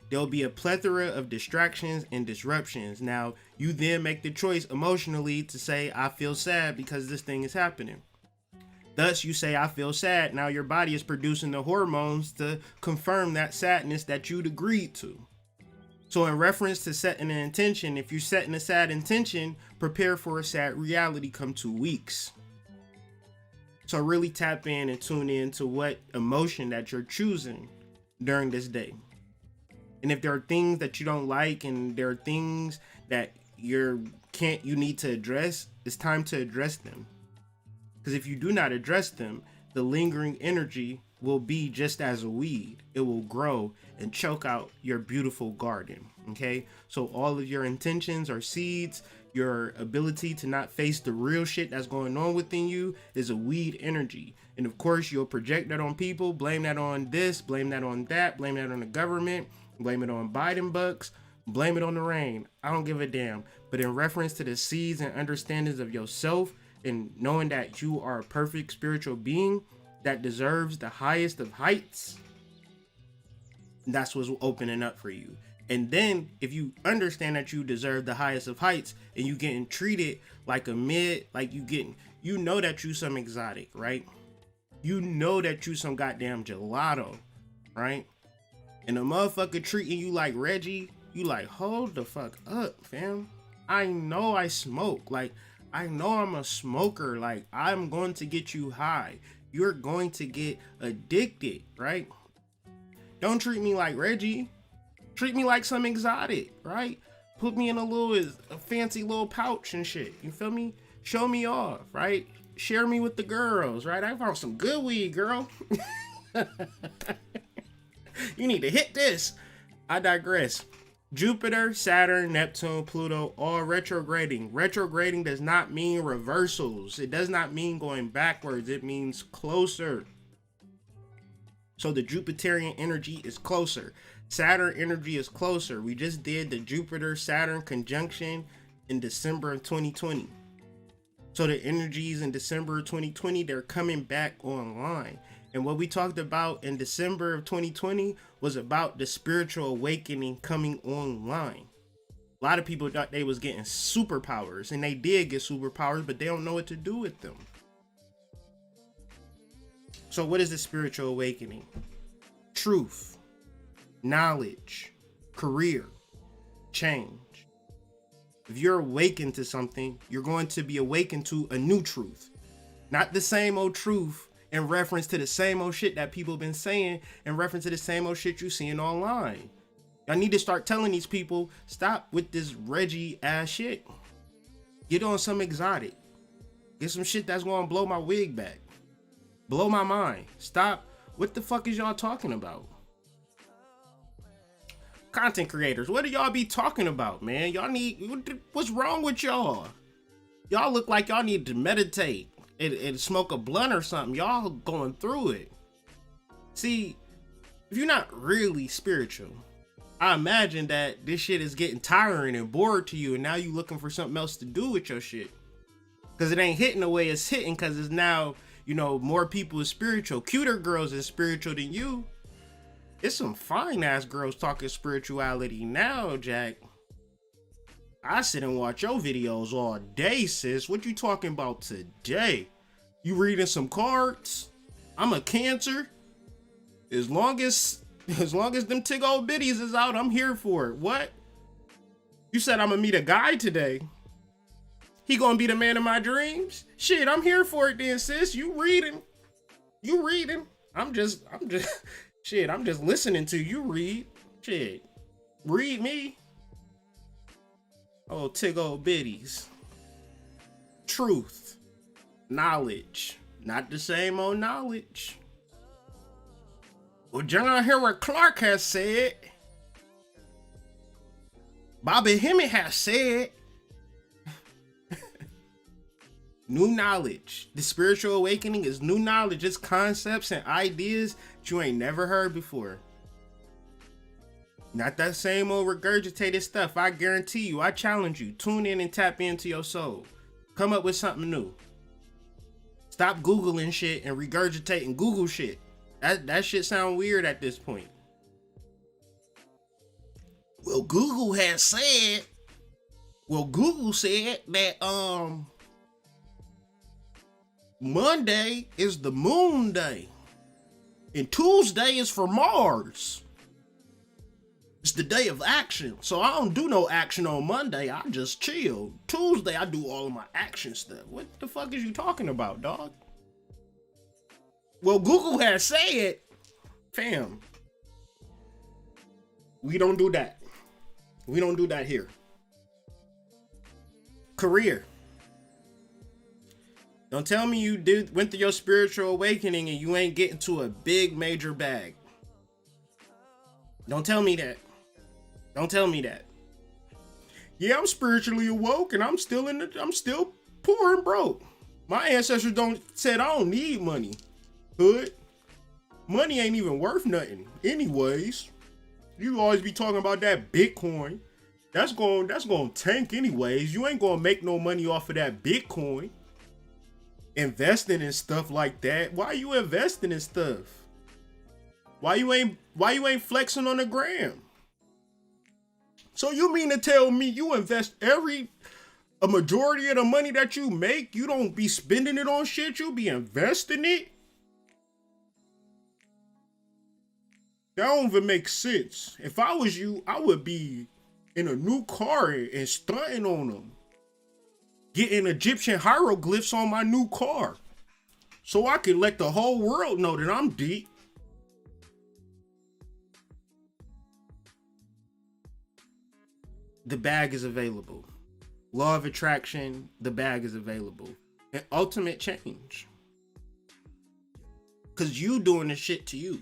There'll be a plethora of distractions and disruptions. Now, you then make the choice emotionally to say, I feel sad because this thing is happening. Thus, you say, I feel sad. Now your body is producing the hormones to confirm that sadness that you'd agreed to. So in reference to setting an intention, if you're setting a sad intention, prepare for a sad reality come 2 weeks. So really tap in and tune in to what emotion that you're choosing during this day. And if there are things that you don't like and there are things that you need to address, it's time to address them. Because if you do not address them, the lingering energy will be just as a weed. It will grow and choke out your beautiful garden. Okay, so all of your intentions are seeds. Your ability to not face the real shit that's going on within you is a weed energy. And of course, you'll project that on people, blame that on this, blame that on that, blame that on the government, blame it on Biden bucks, blame it on the rain. I don't give a damn. But in reference to the seeds and understandings of yourself, and knowing that you are a perfect spiritual being that deserves the highest of heights, that's what's opening up for you. And then if you understand that you deserve the highest of heights and you getting treated like a mid, like you know that you some exotic, right? You know that you some goddamn gelato, right? And a motherfucker treating you like Reggie, you like, hold the fuck up, fam. I know I smoke. Like, I know I'm a smoker. Like, I'm going to get you high. You're going to get addicted, right? Don't treat me like Reggie. Treat me like some exotic, right? Put me in a fancy little pouch and shit. You feel me? Show me off, right? Share me with the girls, right? I found some good weed, girl. You need to hit this. I digress. Jupiter, Saturn, Neptune, Pluto, all retrograding. Retrograding does not mean reversals. It does not mean going backwards. It means closer. So the Jupiterian energy is closer. Saturn energy is closer. We just did the Jupiter-Saturn conjunction in December of 2020. So the energies in December of 2020, they're coming back online. And what we talked about in December of 2020 was about the spiritual awakening coming online. A lot of people thought they was getting superpowers, and they did get superpowers, but they don't know what to do with them. So what is the spiritual awakening? Truth, knowledge, career, change. If you're awakened to something, you're going to be awakened to a new truth. Not the same old truth in reference to the same old shit that people have been saying in reference to the same old shit you're seeing online. Y'all need to start telling these people, stop with this Reggie ass shit. Get on some exotic. Get some shit that's gonna blow my wig back. Blow my mind. Stop. What the fuck is y'all talking about? Content creators, what do y'all be talking about, man? Y'all need, what's wrong with y'all? Y'all look like y'all need to meditate and smoke a blunt or something. Y'all going through it. See, if you're not really spiritual, I imagine that this shit is getting tiring and bored to you, and now you looking for something else to do with your shit. Because it ain't hitting the way it's hitting, because it's now, you know, more people is spiritual. Cuter girls is spiritual than you. It's some fine ass girls talking spirituality now, Jack. I sit and watch your videos all day, sis. What you talking about today? You reading some cards? I'm a Cancer. As long as them tig old biddies is out, I'm here for it. What? You said I'm gonna meet a guy today. He gonna be the man of my dreams? Shit, I'm here for it then, sis. You reading. I'm just shit, I'm just listening to you read. Shit. Read me. Oh, tig old biddies. Truth. Knowledge. Not the same old knowledge. Well, John Henrik Clark has said. Bobby Hemmett has said. New knowledge. The spiritual awakening is new knowledge. It's concepts and ideas that you ain't never heard before. Not that same old regurgitated stuff. I guarantee you. I challenge you. Tune in and tap into your soul. Come up with something new. Stop Googling shit and regurgitating Google shit. That shit sound weird at this point. Well, Google said that Monday is the moon day and Tuesday is for Mars. It's the day of action. So I don't do no action on Monday. I just chill. Tuesday, I do all of my action stuff. What the fuck is you talking about, dog? Well, Google has said, fam, we don't do that. We don't do that here. Career. Don't tell me you went through your spiritual awakening and you ain't getting to a big major bag. Don't tell me that. Don't tell me that. Yeah, I'm spiritually awoke and I'm still poor and broke. My ancestors said I don't need money. Hood. Money ain't even worth nothing. Anyways, you always be talking about that Bitcoin. That's going to tank anyways. You ain't going to make no money off of that Bitcoin. Investing in stuff like that. Why you investing in stuff? Why you ain't flexing on the gram? So you mean to tell me you invest a majority of the money that you make, you don't be spending it on shit, you be investing it? That don't even make sense. If I was you, I would be in a new car and stunting on them. Getting Egyptian hieroglyphs on my new car. So I can let the whole world know that I'm deep. The bag is available. Law of attraction, the bag is available. And ultimate change. Because you doing the shit to you.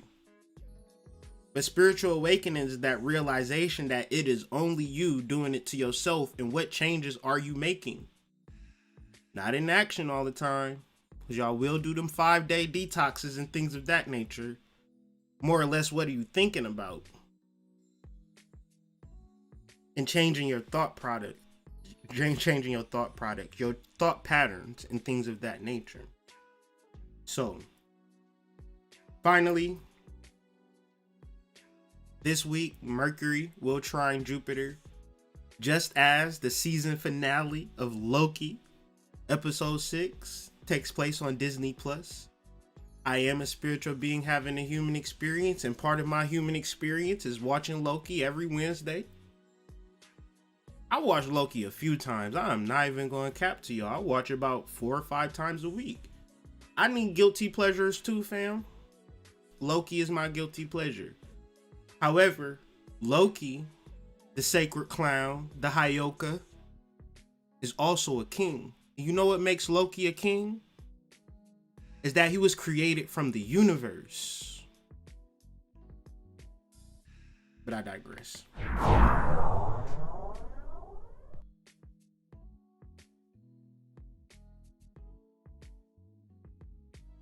But spiritual awakening is that realization that it is only you doing it to yourself, and what changes are you making? Not in action all the time, because y'all will do them 5-day detoxes and things of that nature. More or less, what are you thinking about? And changing your thought product, your thought patterns and things of that nature. So, finally, this week, Mercury will trine Jupiter, just as the season finale of Loki, episode 6, takes place on Disney+. I am a spiritual being having a human experience, and part of my human experience is watching Loki every Wednesday. I watch Loki a few times. I'm not even going to cap to y'all. I watch it about 4 or 5 times a week. I need guilty pleasures too, fam. Loki is my guilty pleasure. However, Loki, the sacred clown, the Hyoka, is also a king. You know what makes Loki a king? Is that he was created from the universe. But I digress.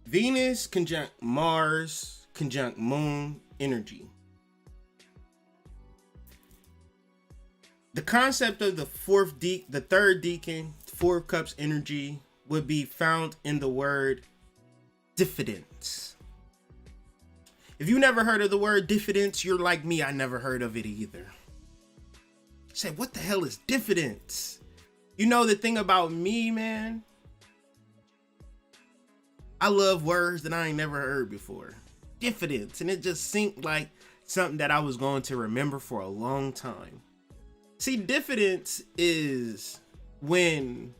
Venus conjunct Mars conjunct Moon energy. The concept of the third decan, 4 of cups energy would be found in the word diffidence. If you never heard of the word diffidence, you're like me, I never heard of it either. Say, what the hell is diffidence? You know, the thing about me, man, I love words that I ain't never heard before. Diffidence, and it just seemed like something that I was going to remember for a long time. See, diffidence is when,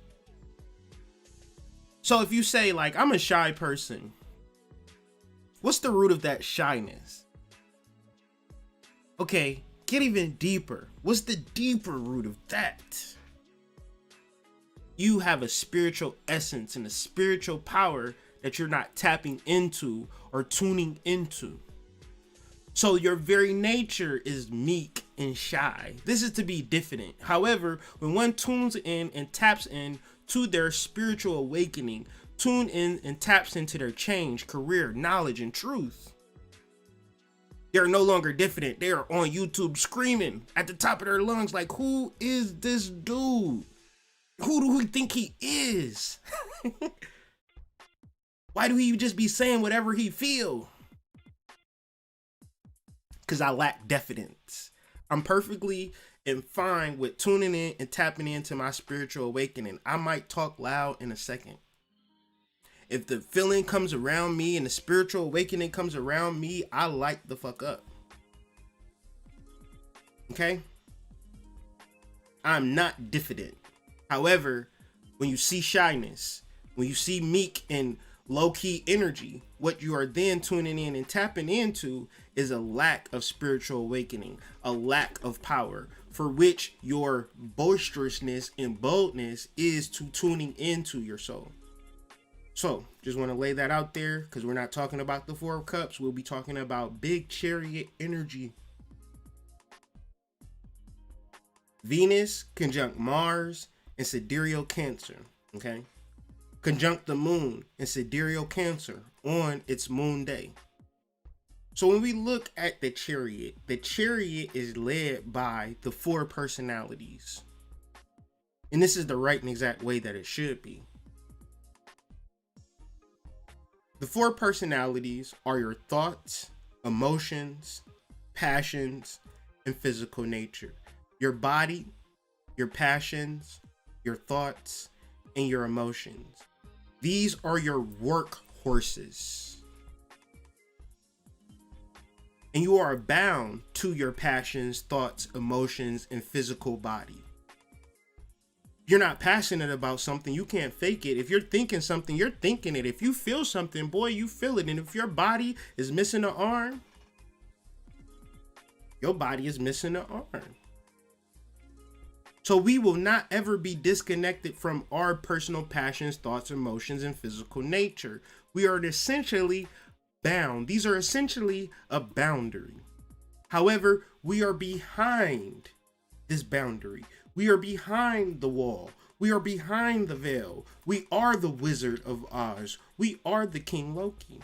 so if you say like, I'm a shy person, what's the root of that shyness? Okay, get even deeper. What's the deeper root of that? You have a spiritual essence and a spiritual power that you're not tapping into or tuning into. So your very nature is meek and shy. This is to be diffident. However, when one tunes in and taps in to their spiritual awakening, tune in and taps into their change, career, knowledge, and truth, they're no longer diffident. They are on YouTube screaming at the top of their lungs like, who is this dude? Who do we think he is? Why do he just be saying whatever he feel? Because I lack diffidence. I'm perfectly and fine with tuning in and tapping into my spiritual awakening. I might talk loud in a second. If the feeling comes around me and the spiritual awakening comes around me, I light the fuck up. Okay? I'm not diffident. However, when you see shyness, when you see meek and low-key energy, what you are then tuning in and tapping into is a lack of spiritual awakening, a lack of power, for which your boisterousness and boldness is to tuning into your soul. So, just want to lay that out there, because we're not talking about the 4 of Cups. We'll be talking about big chariot energy. Venus conjunct Mars in sidereal Cancer, okay? Conjunct the moon in sidereal Cancer on its moon day. So when we look at the chariot is led by the 4 personalities. And this is the right and exact way that it should be. The 4 personalities are your thoughts, emotions, passions, and physical nature. Your body, your passions, your thoughts, and your emotions. These are your workhorses. And you are bound to your passions, thoughts, emotions, and physical body. If you're not passionate about something, you can't fake it. If you're thinking something, you're thinking it. If you feel something, boy, you feel it. And if your body is missing an arm, your body is missing an arm. So we will not ever be disconnected from our personal passions, thoughts, emotions, and physical nature. We are essentially bound. These are essentially a boundary. However, we are behind this boundary. We are behind the wall. We are behind the veil. We are the Wizard of Oz. We are the King Loki.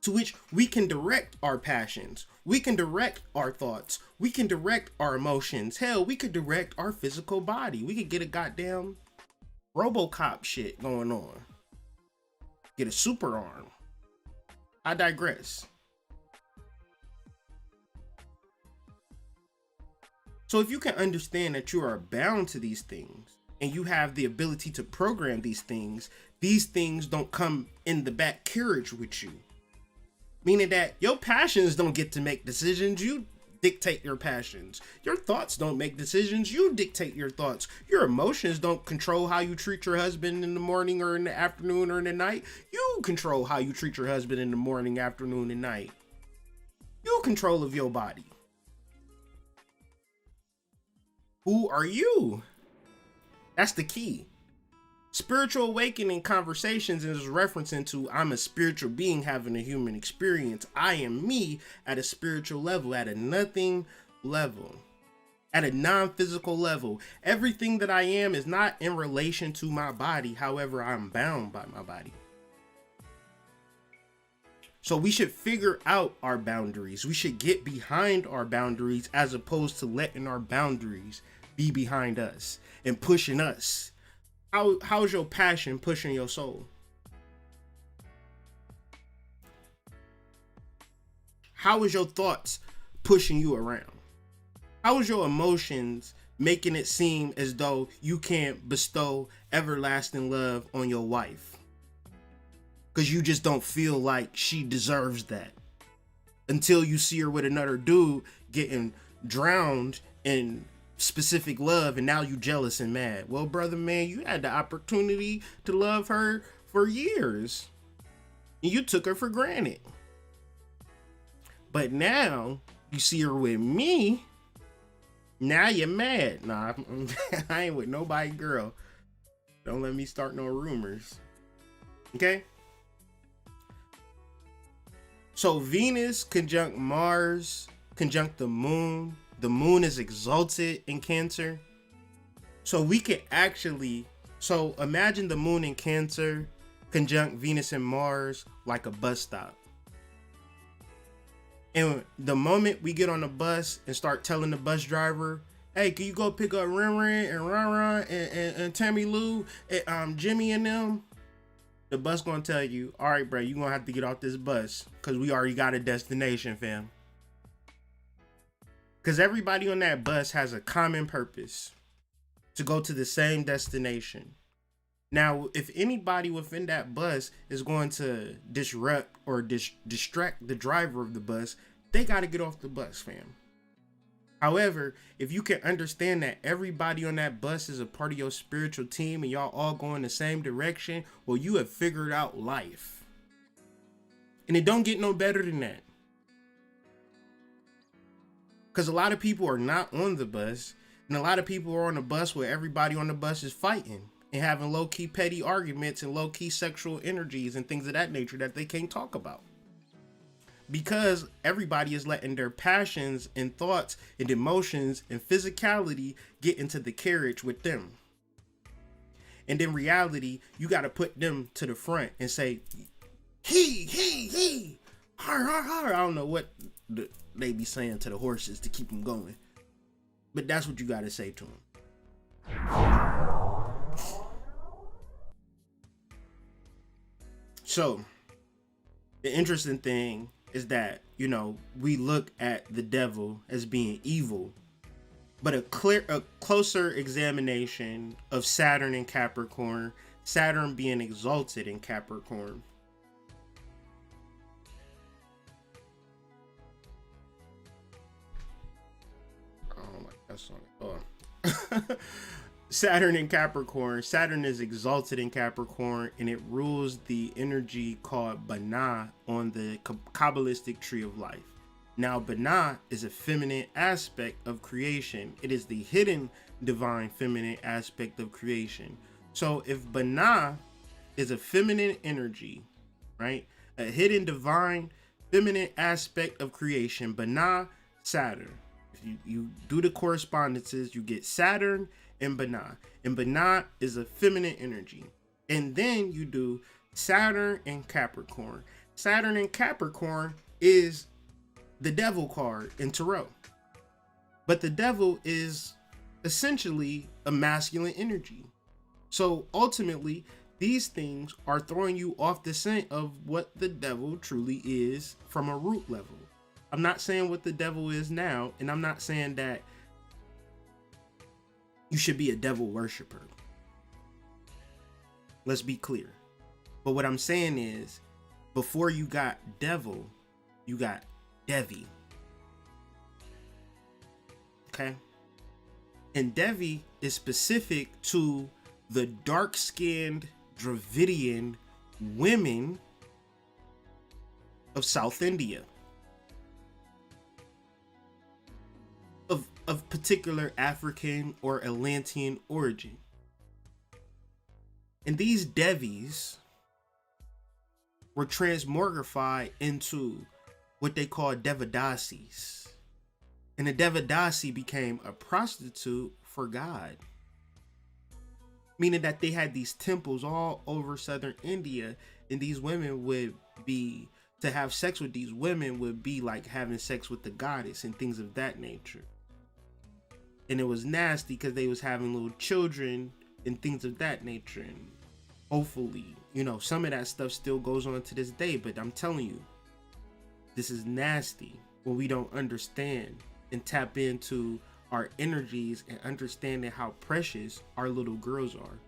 To which we can direct our passions. We can direct our thoughts. We can direct our emotions. Hell, we could direct our physical body. We could get a goddamn RoboCop shit going on. Get a super arm. I digress. So if you can understand that you are bound to these things and you have the ability to program these things don't come in the back carriage with you. Meaning that your passions don't get to make decisions. dictate your passions. Your thoughts don't make decisions. You dictate your thoughts. Your emotions don't control how you treat your husband in the morning or in the afternoon or in the night. You control how you treat your husband in the morning, afternoon, and night. You control of your body. Who are you? That's the key. Spiritual awakening conversations is referencing to I'm a spiritual being having a human experience. I am me at a spiritual level, at a nothing level, at a non-physical level. Everything that I am is not in relation to my body. However, I'm bound by my body. So we should figure out our boundaries. We should get behind our boundaries as opposed to letting our boundaries be behind us and pushing us. How's your passion pushing your soul? How is your thoughts pushing you around? How is your emotions making it seem as though you can't bestow everlasting love on your wife? Because you just don't feel like she deserves that. Until you see her with another dude getting drowned in specific love, and now you jealous and mad. Well, brother, man, you had the opportunity to love her for years and you took her for granted. But now you see her with me, now you're mad. Nah, I ain't with nobody, girl. Don't let me start no rumors. Okay? So Venus conjunct Mars conjunct the moon. The moon is exalted in Cancer. So we can actually, so imagine the moon in Cancer conjunct Venus and Mars like a bus stop. And the moment we get on the bus and start telling the bus driver, hey, can you go pick up Ren Ren and Ron Ron and Tammy Lou and Jimmy and them? The bus gonna tell you, all right, bro, you gonna have to get off this bus because we already got a destination, fam. Because everybody on that bus has a common purpose to go to the same destination. Now, if anybody within that bus is going to disrupt or distract the driver of the bus, they got to get off the bus, fam. However, if you can understand that everybody on that bus is a part of your spiritual team and y'all all go in the same direction, well, you have figured out life. And it don't get no better than that. Because a lot of people are not on the bus, and a lot of people are on the bus where everybody on the bus is fighting and having low-key petty arguments and low-key sexual energies and things of that nature that they can't talk about. Because everybody is letting their passions and thoughts and emotions and physicality get into the carriage with them. And in reality, you got to put them to the front and say, he, har, har, har. I don't know what they be saying to the horses to keep them going, but that's what you got to say to them. So the interesting thing is that, you know, we look at the devil as being evil, but a closer examination of Saturn in Capricorn, Saturn being exalted in Capricorn, Saturn in Capricorn. Saturn is exalted in Capricorn, and it rules the energy called Banah on the Kabbalistic tree of life. Now, Banah is a feminine aspect of creation. It is the hidden divine feminine aspect of creation. So if Banah is a feminine energy, right? A hidden divine feminine aspect of creation, Banah, Saturn. You do the correspondences, you get Saturn and Banah. And Banah is a feminine energy. And then you do Saturn and Capricorn. Saturn and Capricorn is the devil card in Tarot. But the devil is essentially a masculine energy. So ultimately, these things are throwing you off the scent of what the devil truly is from a root level. I'm not saying what the devil is now, and I'm not saying that you should be a devil worshiper. Let's be clear. But what I'm saying is, before you got devil, you got Devi. Okay. And Devi is specific to the dark-skinned Dravidian women of South India, of particular African or Atlantean origin. And these Devis were transmogrified into what they call Devadasis. And a Devadasi became a prostitute for God. Meaning that they had these temples all over southern India, and these women would be, to have sex with these women would be like having sex with the goddess and things of that nature. And it was nasty because they was having little children and things of that nature. And hopefully, you know, some of that stuff still goes on to this day, but I'm telling you, this is nasty when we don't understand and tap into our energies and understanding how precious our little girls are.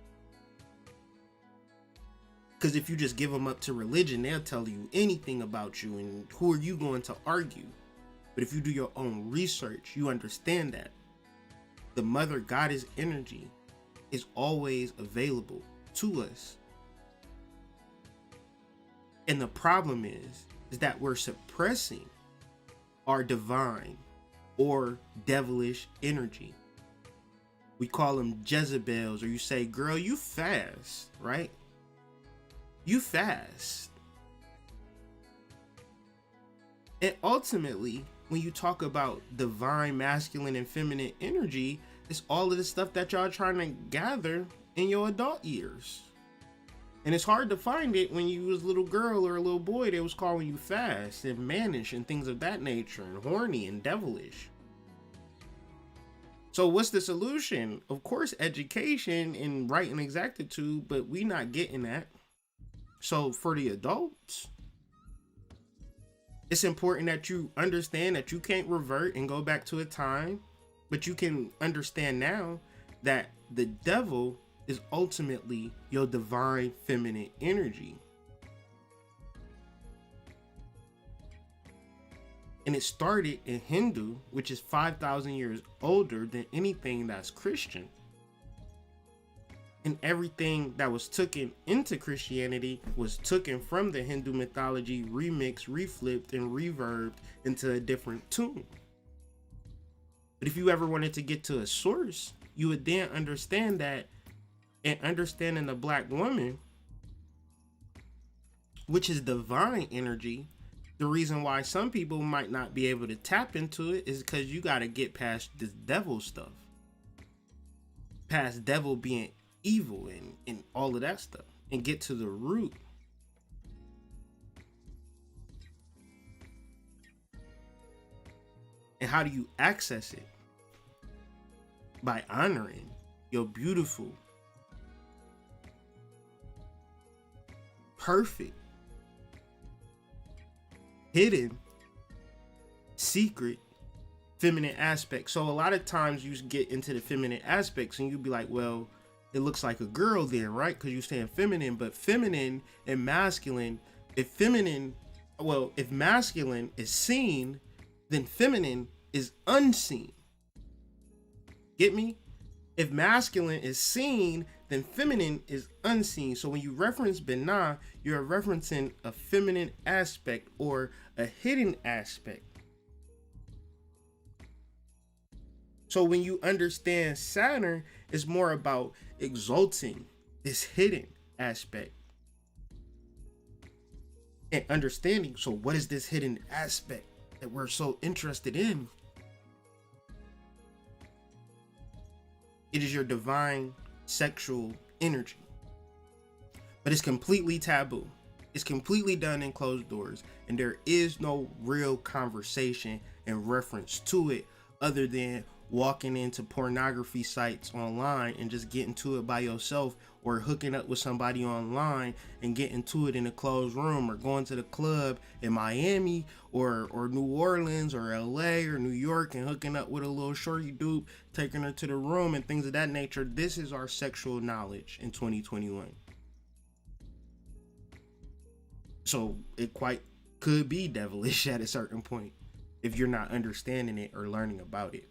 Because if you just give them up to religion, they'll tell you anything about you, and who are you going to argue? But if you do your own research, you understand that the mother goddess energy is always available to us. And the problem is that we're suppressing our divine or devilish energy. We call them Jezebels, or you say, girl, you fast, right? You fast. And ultimately, when you talk about divine masculine and feminine energy, it's all of the stuff that y'all trying to gather in your adult years. And it's hard to find it when you was a little girl or a little boy. They was calling you fast and mannish and things of that nature, and horny and devilish. So what's the solution? Of course, education and right and exactitude, but we not getting that. So for the adults, it's important that you understand that you can't revert and go back to a time, but you can understand now that the devil is ultimately your divine feminine energy. And it started in Hindu, which is 5,000 years older than anything that's Christian. And everything that was taken into Christianity was taken from the Hindu mythology, remixed, reflipped, and reverbed into a different tune. But if you ever wanted to get to a source, you would then understand that, and understanding the black woman, which is divine energy, the reason why some people might not be able to tap into it is because you got to get past this devil stuff. Past devil being evil and all of that stuff, and get to the root. And how do you access it? By honoring your beautiful, perfect, hidden, secret feminine aspect. So a lot of times you get into the feminine aspects and you'll be like, well, it looks like a girl then, right? Because you're saying feminine, but feminine and masculine, if masculine is seen, then feminine is unseen. Get me? If masculine is seen, then feminine is unseen. So when you reference Binah, you're referencing a feminine aspect or a hidden aspect. So when you understand Saturn, it's more about exalting this hidden aspect and understanding. So what is this hidden aspect that we're so interested in? It is your divine sexual energy, but it's completely taboo. It's completely done in closed doors, and there is no real conversation and reference to it other than walking into pornography sites online and just getting to it by yourself, or hooking up with somebody online and getting to it in a closed room, or going to the club in Miami or New Orleans or LA or New York and hooking up with a little shorty dude, taking her to the room and things of that nature. This is our sexual knowledge in 2021. So it quite could be devilish at a certain point if you're not understanding it or learning about it.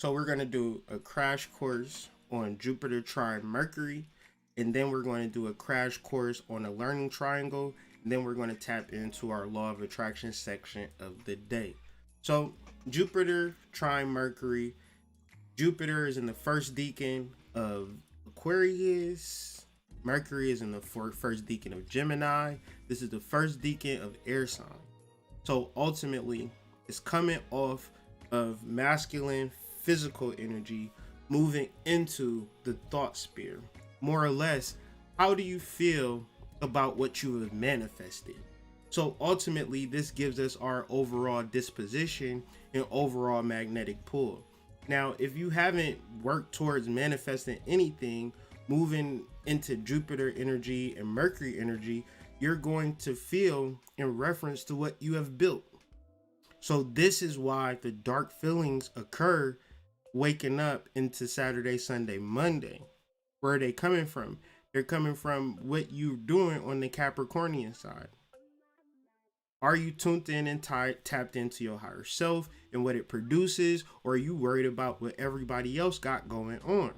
So we're going to do a crash course on Jupiter trine Mercury, and then we're going to do a crash course on a learning triangle, and then we're going to tap into our law of attraction section of the day. So Jupiter trine Mercury. Jupiter is in the first decan of Aquarius. Mercury is in the first decan of Gemini. This is the first decan of air sign. So ultimately, it's coming off of masculine physical energy moving into the thought sphere. More or less, how do you feel about what you have manifested? So ultimately, this gives us our overall disposition and overall magnetic pull. Now, if you haven't worked towards manifesting anything, moving into Jupiter energy and Mercury energy, you're going to feel in reference to what you have built. So this is why the dark feelings occur waking up into Saturday, Sunday, Monday. Where are they coming from? They're coming from what you're doing on the Capricornian side. Are you tuned in and tapped into your higher self and what it produces, or are you worried about what everybody else got going on?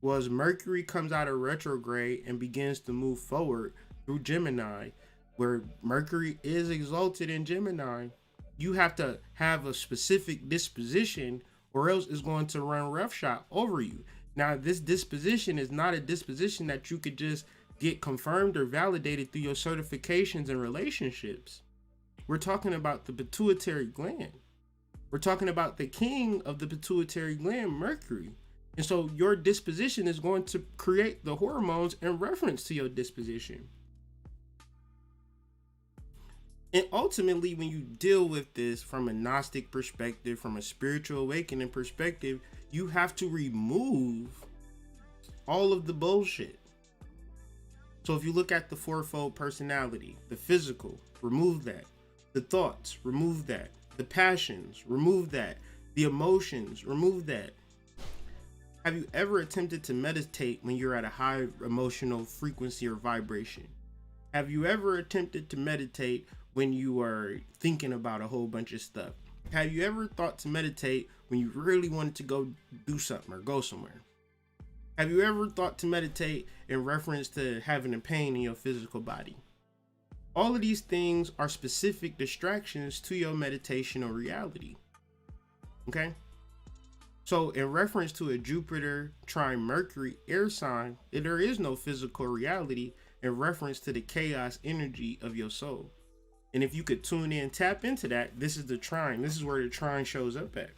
Well, as Mercury comes out of retrograde and begins to move forward through Gemini, where Mercury is exalted in Gemini, you have to have a specific disposition, or else it's going to run roughshod over you. Now, this disposition is not a disposition that you could just get confirmed or validated through your certifications and relationships. We're talking about the pituitary gland. We're talking about the king of the pituitary gland, Mercury. And so your disposition is going to create the hormones in reference to your disposition. And ultimately, when you deal with this from a Gnostic perspective, from a spiritual awakening perspective, you have to remove all of the bullshit. So if you look at the fourfold personality, the physical, remove that. The thoughts, remove that. The passions, remove that. The emotions, remove that. Have you ever attempted to meditate when you're at a high emotional frequency or vibration? Have you ever attempted to meditate when you are thinking about a whole bunch of stuff? Have you ever thought to meditate when you really wanted to go do something or go somewhere? Have you ever thought to meditate in reference to having a pain in your physical body? All of these things are specific distractions to your meditational reality. Okay? So in reference to a Jupiter trine Mercury air sign, there is no physical reality in reference to the chaos energy of your soul. And if you could tune in, tap into that, this is the trine. This is where the trine shows up at.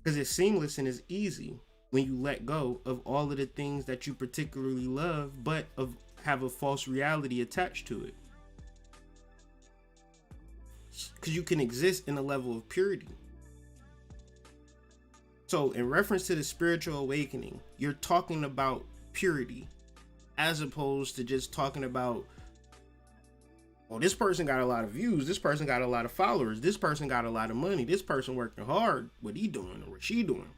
Because it's seamless and it's easy when you let go of all of the things that you particularly love, but have a false reality attached to it. Because you can exist in a level of purity. So in reference to the spiritual awakening, you're talking about purity as opposed to just talking about, well, this person got a lot of views, this person got a lot of followers, this person got a lot of money, this person working hard, what he doing or what she doing.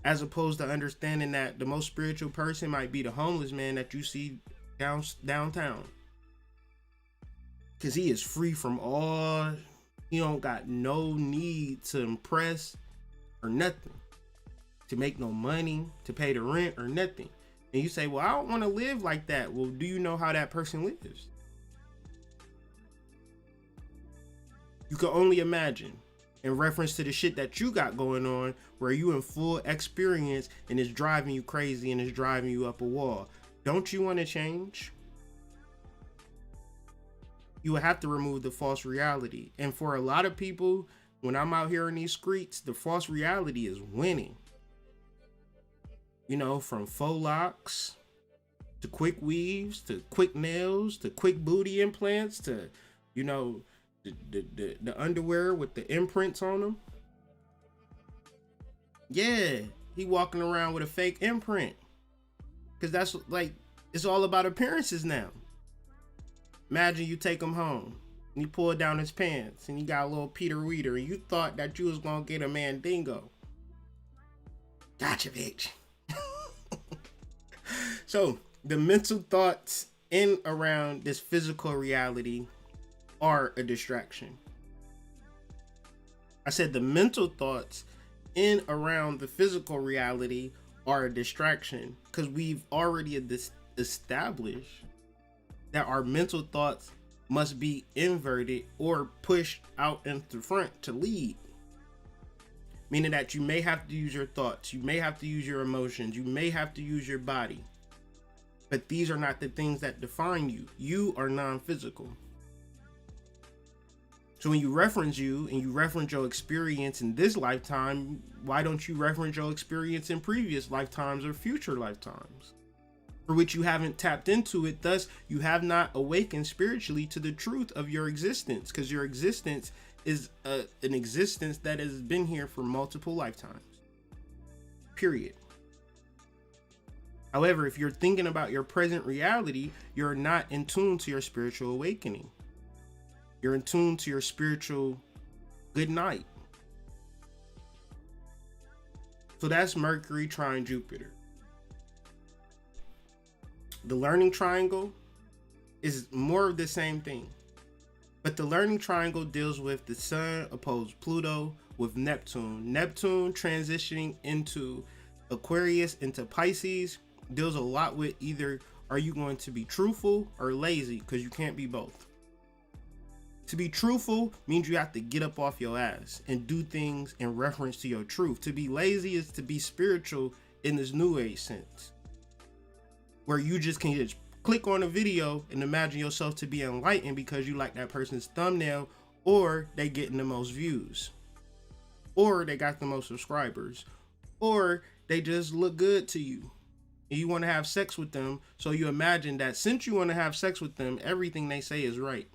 As opposed to understanding that the most spiritual person might be the homeless man that you see downtown. Because he is free from all, he don't got no need to impress or nothing. To make no money, to pay the rent or nothing. And you say, well, I don't want to live like that. Well, do you know how that person lives? You can only imagine. In reference to the shit that you got going on, where you in full experience and it's driving you crazy and it's driving you up a wall. Don't you want to change? You would have to remove the false reality. And for a lot of people, when I'm out here in these streets, the false reality is winning. You know, from faux locks to quick weaves to quick nails to quick booty implants to, you know, the underwear with the imprints on them. Yeah, he walking around with a fake imprint. Because that's like, it's all about appearances now. Imagine you take him home and you pull down his pants and you got a little Peter Weeder and you thought that you was gonna get a Mandingo. Gotcha, bitch. So the mental thoughts in around this physical reality are a distraction. I said the mental thoughts in around the physical reality are a distraction, because we've already established that our mental thoughts must be inverted or pushed out into front to lead. Meaning that you may have to use your thoughts, you may have to use your emotions, you may have to use your body. But these are not the things that define you. You are non-physical. So when you reference you and you reference your experience in this lifetime, why don't you reference your experience in previous lifetimes or future lifetimes, for which you haven't tapped into it? Thus, you have not awakened spiritually to the truth of your existence, because your existence is an existence that has been here for multiple lifetimes. Period. However, if you're thinking about your present reality, you're not in tune to your spiritual awakening. You're in tune to your spiritual good night. So that's Mercury trine Jupiter. The learning triangle is more of the same thing. But the learning triangle deals with the Sun opposed Pluto with Neptune. Neptune transitioning into Aquarius, into Pisces, deals a lot with either are you going to be truthful or lazy, because you can't be both. To be truthful means you have to get up off your ass and do things in reference to your truth. To be lazy is to be spiritual in this new age sense, where you just can just click on a video and imagine yourself to be enlightened because you like that person's thumbnail, or they getting the most views, or they got the most subscribers, or they just look good to you and you want to have sex with them. So you imagine that since you want to have sex with them, everything they say is right.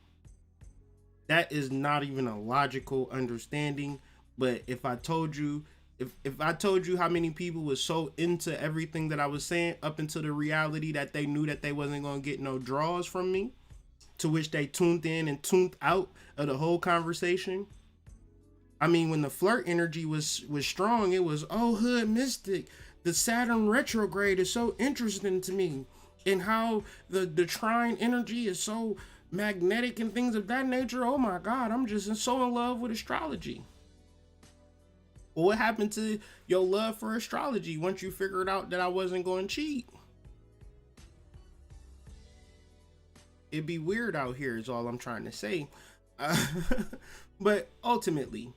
That is not even a logical understanding. But if I told you, if I told you how many people was so into everything that I was saying up until the reality that they knew that they wasn't going to get no draws from me, to which they tuned in and tuned out of the whole conversation. I mean, when the flirt energy was strong, it was, oh, hood mystic, the Saturn retrograde is so interesting to me, and how the trine energy is so magnetic and things of that nature. Oh my God, I'm just so in love with astrology. Well, what happened to your love for astrology once you figured out that I wasn't going to cheat? It'd be weird out here is all I'm trying to say. But ultimately,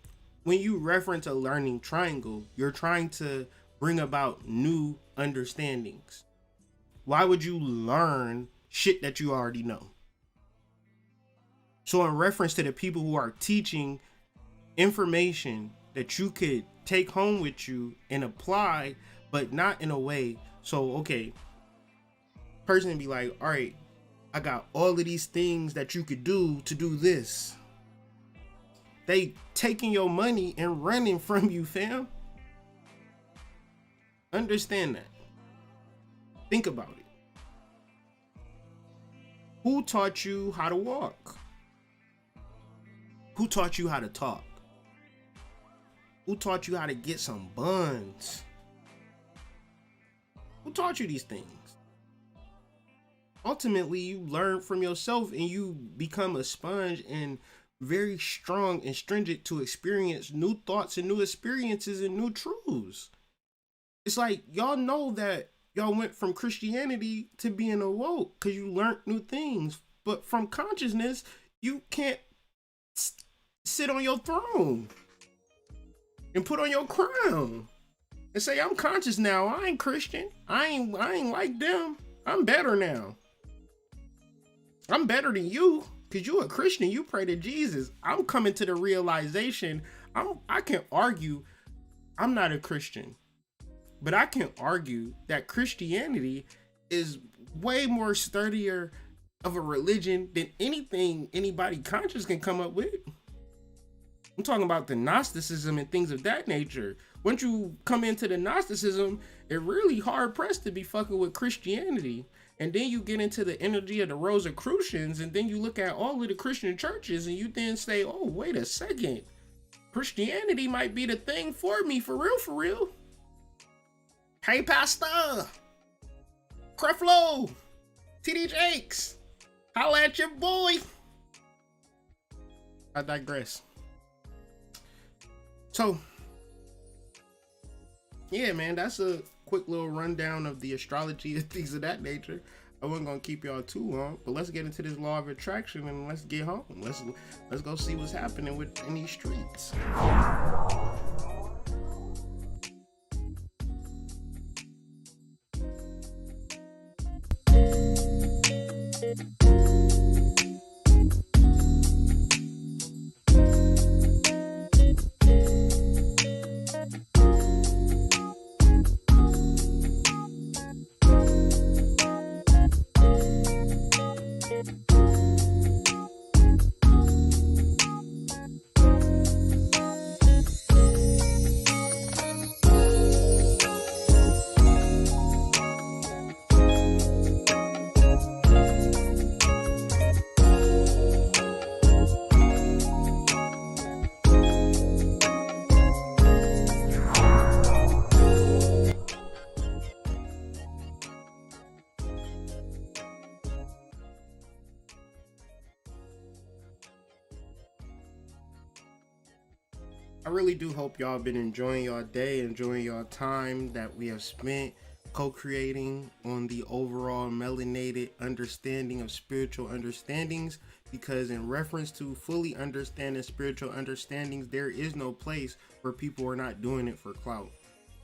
when you reference a learning triangle, you're trying to bring about new understandings. Why would you learn shit that you already know? So in reference to the people who are teaching information that you could take home with you and apply, but not in a way. So, okay, person be like, all right, I got all of these things that you could do to do this. They taking your money and running from you, fam. Understand that. Think about it. Who taught you how to walk? Who taught you how to talk? Who taught you how to get some buns? Who taught you these things? Ultimately, you learn from yourself and you become a sponge and very strong and stringent to experience new thoughts and new experiences and new truths. It's like y'all know that y'all went from Christianity to being awoke because you learned new things. But from consciousness, you can't sit on your throne and put on your crown and say, I'm conscious now. I ain't Christian. I ain't like them. I'm better now. I'm better than you because you a Christian. You pray to Jesus. I'm coming to the realization. I can argue I'm not a Christian, but I can argue that Christianity is way more sturdier of a religion than anything anybody conscious can come up with. I'm talking about the Gnosticism and things of that nature. Once you come into the Gnosticism, it's really hard pressed to be fucking with Christianity. And then you get into the energy of the Rosicrucians, and then you look at all of the Christian churches, and you then say, oh, wait a second. Christianity might be the thing for me, for real, for real. Hey, Pastor. Creflo. TD Jakes. Holla at your boy. I digress. So yeah, man, that's a quick little rundown of the astrology and things of that nature. I wasn't gonna keep y'all too long, but let's get into this law of attraction and let's get home. Let's go see what's happening in these streets. I really do hope y'all been enjoying y'all day, enjoying y'all time that we have spent co-creating on the overall melanated understanding of spiritual understandings, because in reference to fully understanding spiritual understandings, there is no place where people are not doing it for clout.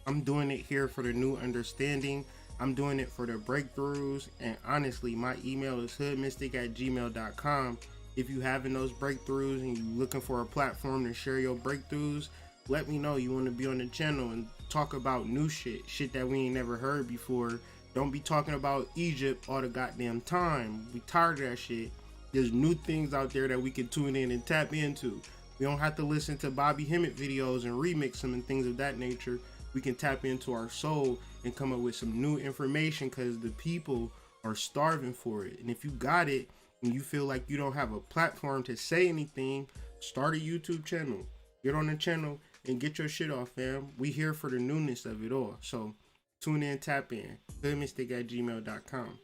I'm doing it here for the new understanding. I'm doing it for the breakthroughs, and honestly, my email is hoodmystic@gmail.com. If you having those breakthroughs and you looking for a platform to share your breakthroughs, let me know you want to be on the channel and talk about new shit that we ain't never heard before. Don't be talking about Egypt all the goddamn time. We tired of that shit. There's new things out there that we can tune in and tap into. We don't have to listen to Bobby Hemmett videos and remix them and things of that nature. We can tap into our soul and come up with some new information, because the people are starving for it. And if you got it and you feel like you don't have a platform to say anything, start a YouTube channel. Get on the channel and get your shit off, fam. We here for the newness of it all. So tune in, tap in. hoodmystic@gmail.com.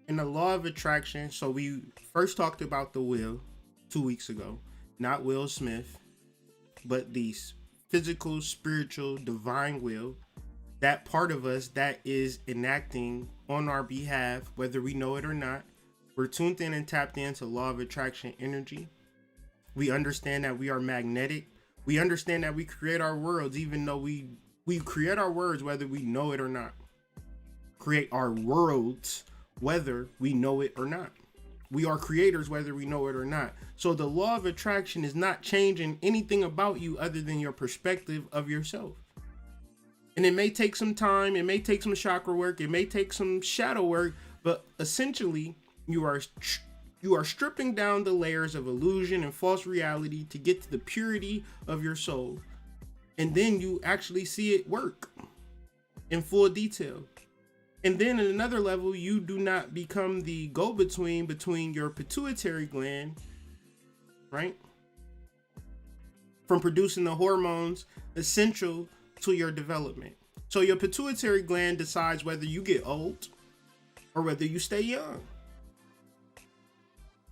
In the law of attraction, so we first talked about the will 2 weeks ago. Not Will Smith, but the physical, spiritual, divine will. That part of us that is enacting on our behalf, whether we know it or not. We're tuned in and tapped into law of attraction energy. We understand that we are magnetic. We understand that we create our worlds, even though we create our words whether we know it or not. Create our worlds whether we know it or not. We are creators whether we know it or not. So the law of attraction is not changing anything about you other than your perspective of yourself. And it may take some time, it may take some chakra work, it may take some shadow work, but essentially you are stripping down the layers of illusion and false reality to get to the purity of your soul. And then you actually see it work in full detail. And then at another level, you do not become the go-between between your pituitary gland, right, from producing the hormones essential to your development. So your pituitary gland decides whether you get old or whether you stay young.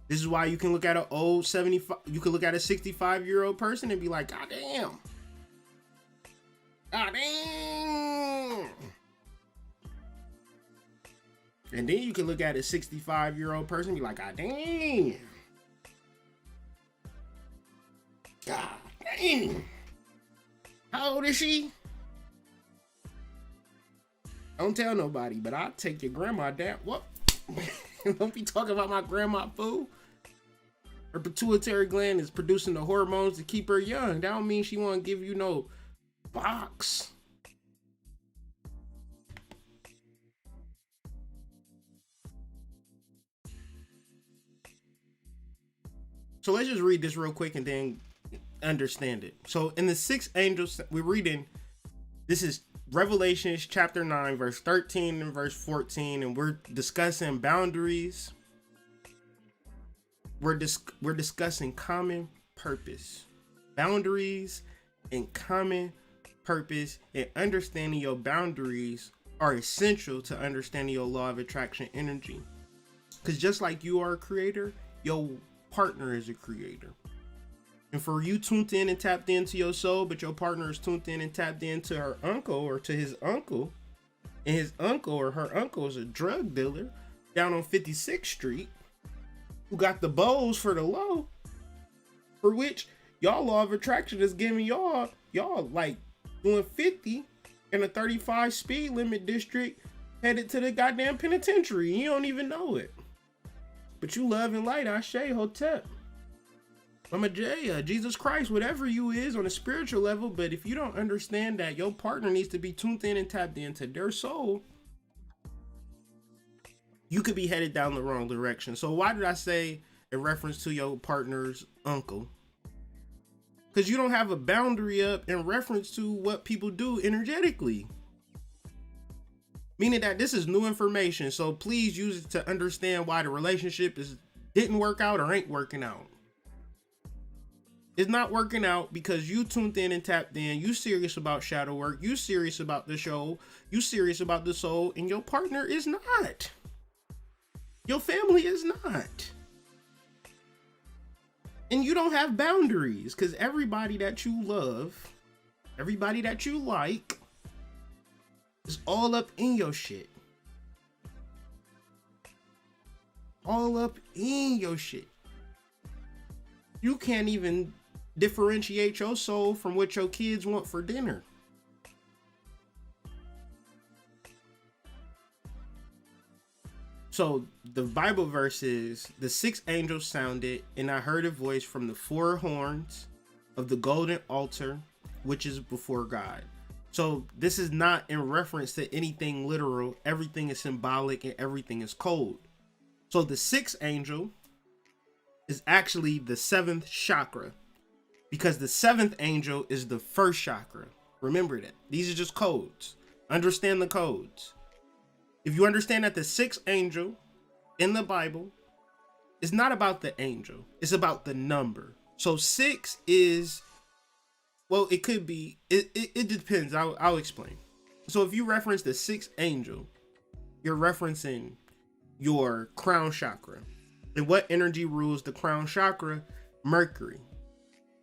This is why you can look at an old 75, you can look at a 65-year-old person and be like, God damn. God damn. And then you can look at a 65-year-old person and be like, God damn. God damn. How old is she? Don't tell nobody, but I'll take your grandma down. What? Don't be talking about my grandma, fool. Her pituitary gland is producing the hormones to keep her young. That don't mean she won't give you no box. So let's just read this real quick and then understand it. So in the six angels, we're reading, this is Revelations chapter 9, verse 13 and verse 14, and we're discussing boundaries. We're discussing common purpose, boundaries and common purpose, and understanding your boundaries are essential to understanding your law of attraction energy. Because just like you are a creator, your partner is a creator. And for you tuned in and tapped into your soul, but your partner is tuned in and tapped into her uncle or to his uncle, and his uncle or her uncle is a drug dealer down on 56th Street who got the bows for the low, for which y'all law of attraction is giving y'all like doing 50 in a 35 speed limit district headed to the goddamn penitentiary. You don't even know it. But you love and light, Ashe, Hotep, Mama J, Jesus Christ, whatever you is on a spiritual level. But if you don't understand that your partner needs to be tuned in and tapped into their soul, you could be headed down the wrong direction. So why did I say in reference to your partner's uncle? Because you don't have a boundary up in reference to what people do energetically. Meaning that this is new information. So please use it to understand why the relationship didn't work out or ain't working out. It's not working out because you tuned in and tapped in. You serious about shadow work. You serious about the show. You serious about the soul. And your partner is not. Your family is not. And you don't have boundaries because everybody that you love, everybody that you like, is all up in your shit. All up in your shit. You can't even differentiate your soul from what your kids want for dinner. So the Bible verse is, the sixth angel sounded, and I heard a voice from the four horns of the golden altar, which is before God. So this is not in reference to anything literal. Everything is symbolic and everything is code. So the sixth angel is actually the seventh chakra, because the seventh angel is the first chakra. Remember that. These are just codes. Understand the codes. If you understand that the sixth angel in the Bible is not about the angel, it's about the number. So 6 is, well, it could be, it depends. I'll explain. So if you reference the sixth angel, you're referencing your crown chakra. And what energy rules the crown chakra? Mercury.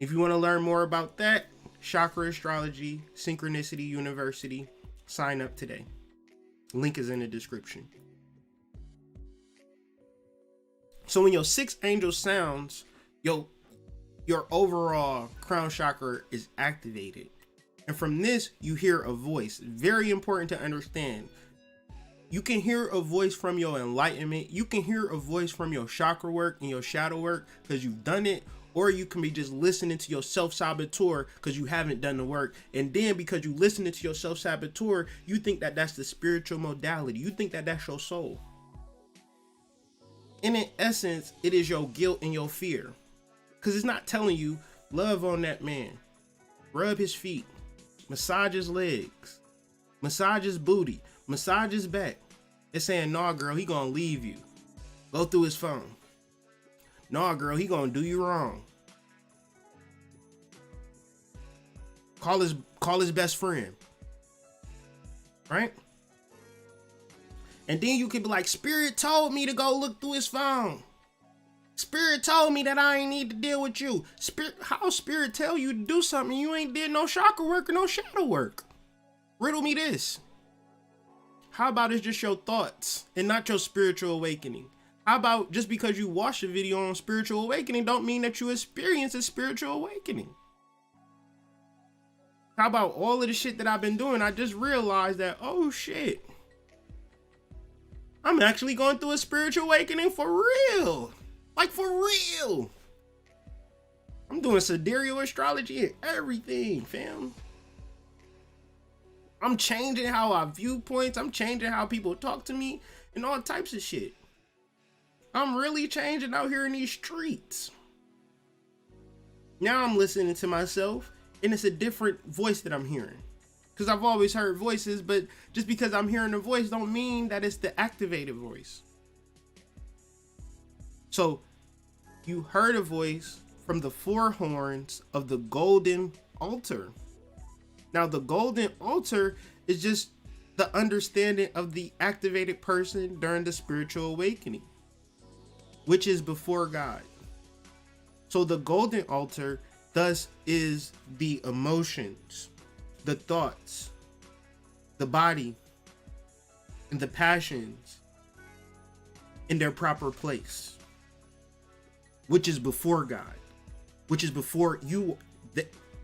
If you want to learn more about that, Chakra Astrology, Synchronicity University, sign up today. Link is in the description. So when your sixth angel sounds, your overall crown chakra is activated. And from this, you hear a voice. Very important to understand. You can hear a voice from your enlightenment. You can hear a voice from your chakra work and your shadow work because you've done it. Or you can be just listening to your self-saboteur because you haven't done the work. And then because you listening to your self-saboteur, you think that that's the spiritual modality. You think that that's your soul. And in essence, it is your guilt and your fear. Because it's not telling you, love on that man. Rub his feet. Massage his legs. Massage his booty. Massage his back. It's saying, nah, girl, he gonna leave you. Go through his phone. Nah, girl, he gonna do you wrong. Call his best friend. Right? And then you could be like, Spirit told me to go look through his phone. Spirit told me that I ain't need to deal with you. How Spirit tell you to do something you ain't did no chakra work or no shadow work? Riddle me this. How about it's just your thoughts and not your spiritual awakening? How about just because you watch a video on spiritual awakening don't mean that you experience a spiritual awakening? How about all of the shit that I've been doing? I just realized that, oh shit, I'm actually going through a spiritual awakening for real. Like for real. I'm doing sidereal astrology and everything, fam. I'm changing how I view points. I'm changing how people talk to me and all types of shit. I'm really changing out here in these streets. Now I'm listening to myself and it's a different voice that I'm hearing. Because I've always heard voices, but just because I'm hearing a voice don't mean that it's the activated voice. So you heard a voice from the four horns of the golden altar. Now the golden altar is just the understanding of the activated person during the spiritual awakening, which is before God. So the golden altar Thus is the emotions, the thoughts, the body, and the passions in their proper place, which is before God, which is before you,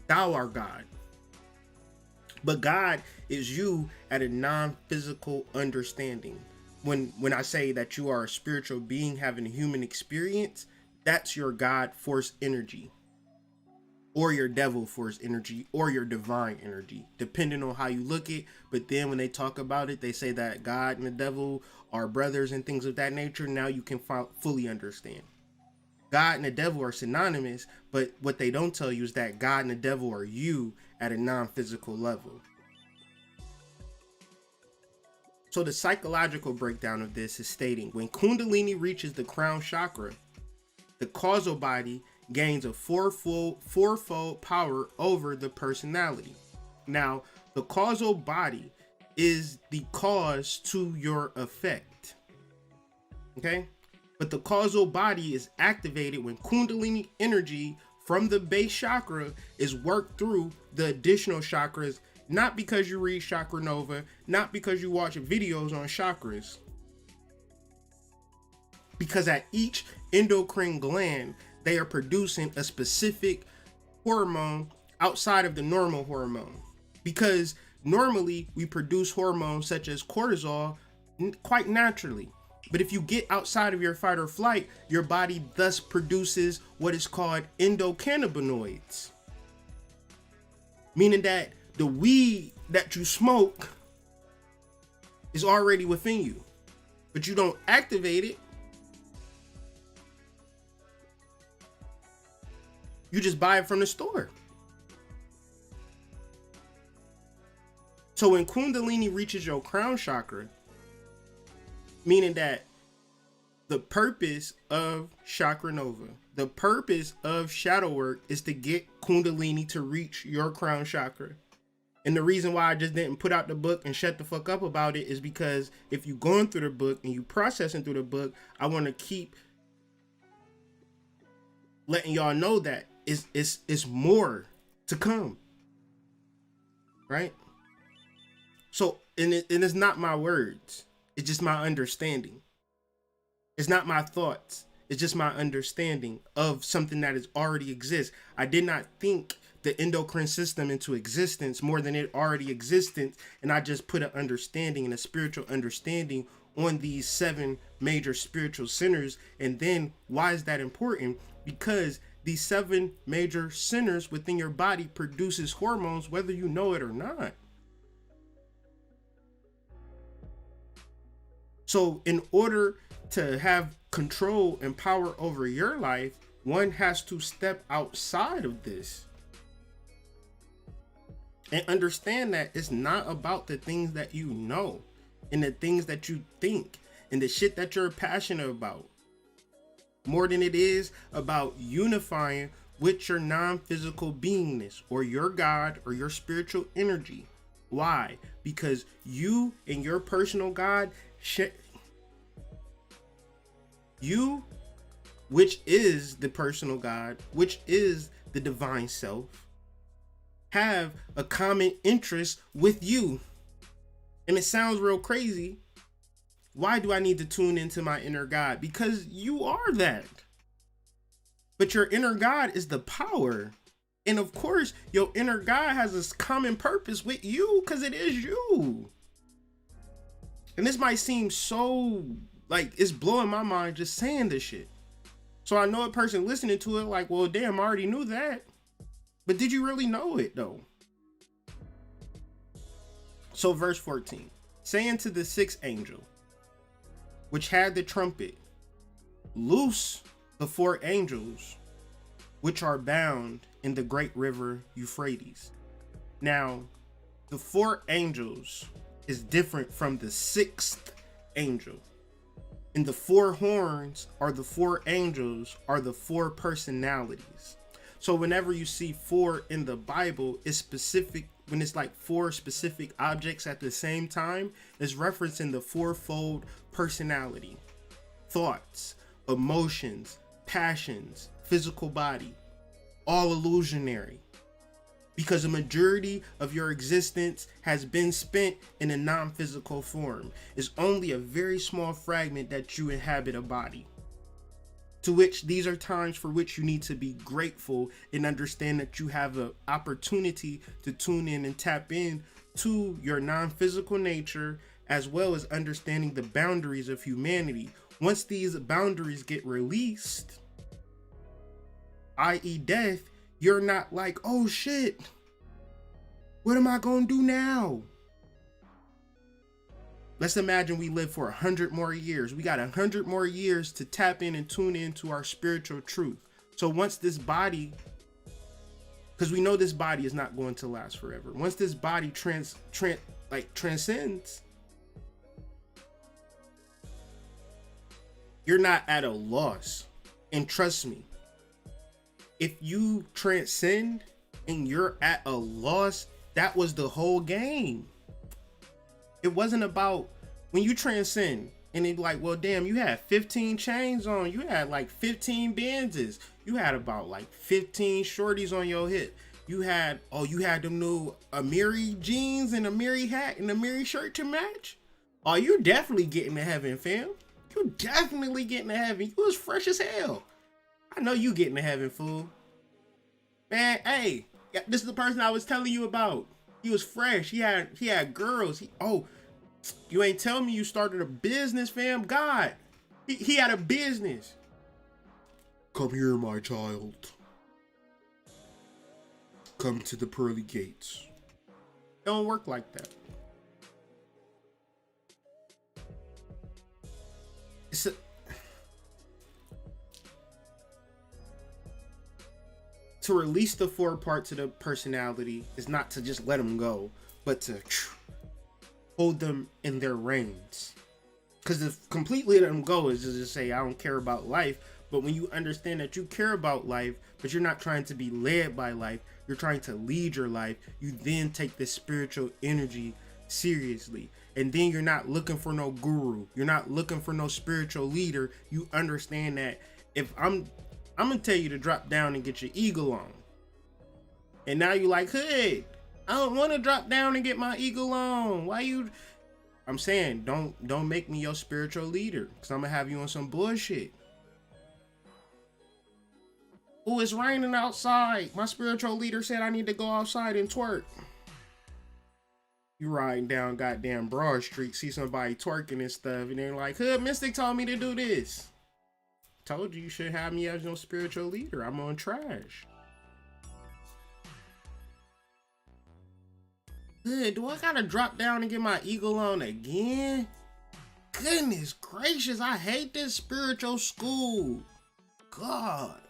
thou art God. But God is you at a non-physical understanding. When I say that you are a spiritual being having a human experience, that's your God force energy, or your devil force energy, or your divine energy, depending on how you look at it. But then when they talk about it, they say that God and the devil are brothers and things of that nature. Now you can fully understand. God and the devil are synonymous, but what they don't tell you is that God and the devil are you at a non-physical level. So the psychological breakdown of this is stating when Kundalini reaches the crown chakra, the causal body gains a fourfold power over the personality. Now, the causal body is the cause to your effect. Okay? But the causal body is activated when Kundalini energy from the base chakra is worked through the additional chakras, not because you read Chakra Nova, not because you watch videos on chakras. Because at each endocrine gland, they are producing a specific hormone outside of the normal hormone. Because normally we produce hormones such as cortisol quite naturally. But if you get outside of your fight or flight, your body thus produces what is called endocannabinoids. Meaning that the weed that you smoke is already within you, but you don't activate it. You just buy it from the store. So when Kundalini reaches your crown chakra, meaning that the purpose of Chakra Nova, the purpose of shadow work is to get Kundalini to reach your crown chakra. And the reason why I just didn't put out the book and shut the fuck up about it is because if you're going through the book and you processing through the book, I want to keep letting y'all know that it's more to come. Right? So, and it's not my words. It's just my understanding. It's not my thoughts. It's just my understanding of something that is already exists. I did not think the endocrine system into existence more than it already existed. And I just put an understanding and a spiritual understanding on these 7 major spiritual centers. And then why is that important? Because these 7 major centers within your body produces hormones, whether you know it or not. So in order to have control and power over your life, one has to step outside of this and understand that it's not about the things that you know and the things that you think and the shit that you're passionate about, more than it is about unifying with your non-physical beingness or your God or your spiritual energy. Why? Because you and your personal God, you, which is the personal God, which is the divine self, have a common interest with you. And it sounds real crazy. Why do I need to tune into my inner God? Because you are that. But your inner God is the power. And of course, your inner God has this common purpose with you because it is you. And this might seem so like it's blowing my mind just saying this shit. So I know a person listening to it like, well, damn, I already knew that. But did you really know it though? So verse 14, saying to the 6th angel, which had the trumpet, loose the 4 angels, which are bound in the great river Euphrates. Now, the 4 angels is different from the 6th angel. And the 4 horns are the 4 angels are the 4 personalities. So whenever you see 4 in the Bible, it's specific. When it's like 4 specific objects at the same time, it's referencing the 4-fold personality, thoughts, emotions, passions, physical body. all illusionary. Because the majority of your existence has been spent in a non-physical form. It's only a very small fragment that you inhabit a body. To which these are times for which you need to be grateful and understand that you have an opportunity to tune in and tap in to your non-physical nature, as well as understanding the boundaries of humanity. Once these boundaries get released, i.e. death, you're not like, oh shit, what am I gonna do now? Let's imagine we live for 100 more years. We got 100 more years to tap in and tune into our spiritual truth. So once this body, because we know this body is not going to last forever. Once this body transcends, you're not at a loss. And trust me, if you transcend and you're at a loss, that was the whole game. It wasn't about when you transcend and it's like, well, damn, you had 15 chains on, you had like 15 Benzes, you had about like 15 shorties on your hip. You had them new Amiri jeans and Amiri hat and Amiri shirt to match. Oh, you're definitely getting to heaven, fam. You're definitely getting to heaven. You was fresh as hell. I know you getting to heaven, fool. Man, hey, this is the person I was telling you about. He was fresh. He had girls. You ain't telling me you started a business, fam. God, he had a business. Come here, my child. Come to the pearly gates. It don't work like that. To release the 4 parts of the personality is not to just let them go, but to hold them in their reins. Because to completely let them go is just say, I don't care about life. But when you understand that you care about life, but you're not trying to be led by life, you're trying to lead your life, you then take this spiritual energy seriously. And then you're not looking for no guru. You're not looking for no spiritual leader. You understand that if I'm gonna tell you to drop down and get your eagle on. And now you like, hey, I don't want to drop down and get my eagle on. Why you? I'm saying, don't make me your spiritual leader, because I'm gonna have you on some bullshit. Oh, it's raining outside. My spiritual leader said I need to go outside and twerk. You riding down goddamn Broad Street, see somebody twerking and stuff, and they're like, Hood Mystic told me to do this. Told you should have me as your spiritual leader. I'm on trash. Good, do I gotta drop down and get my eagle on again? Goodness gracious, I hate this spiritual school. God.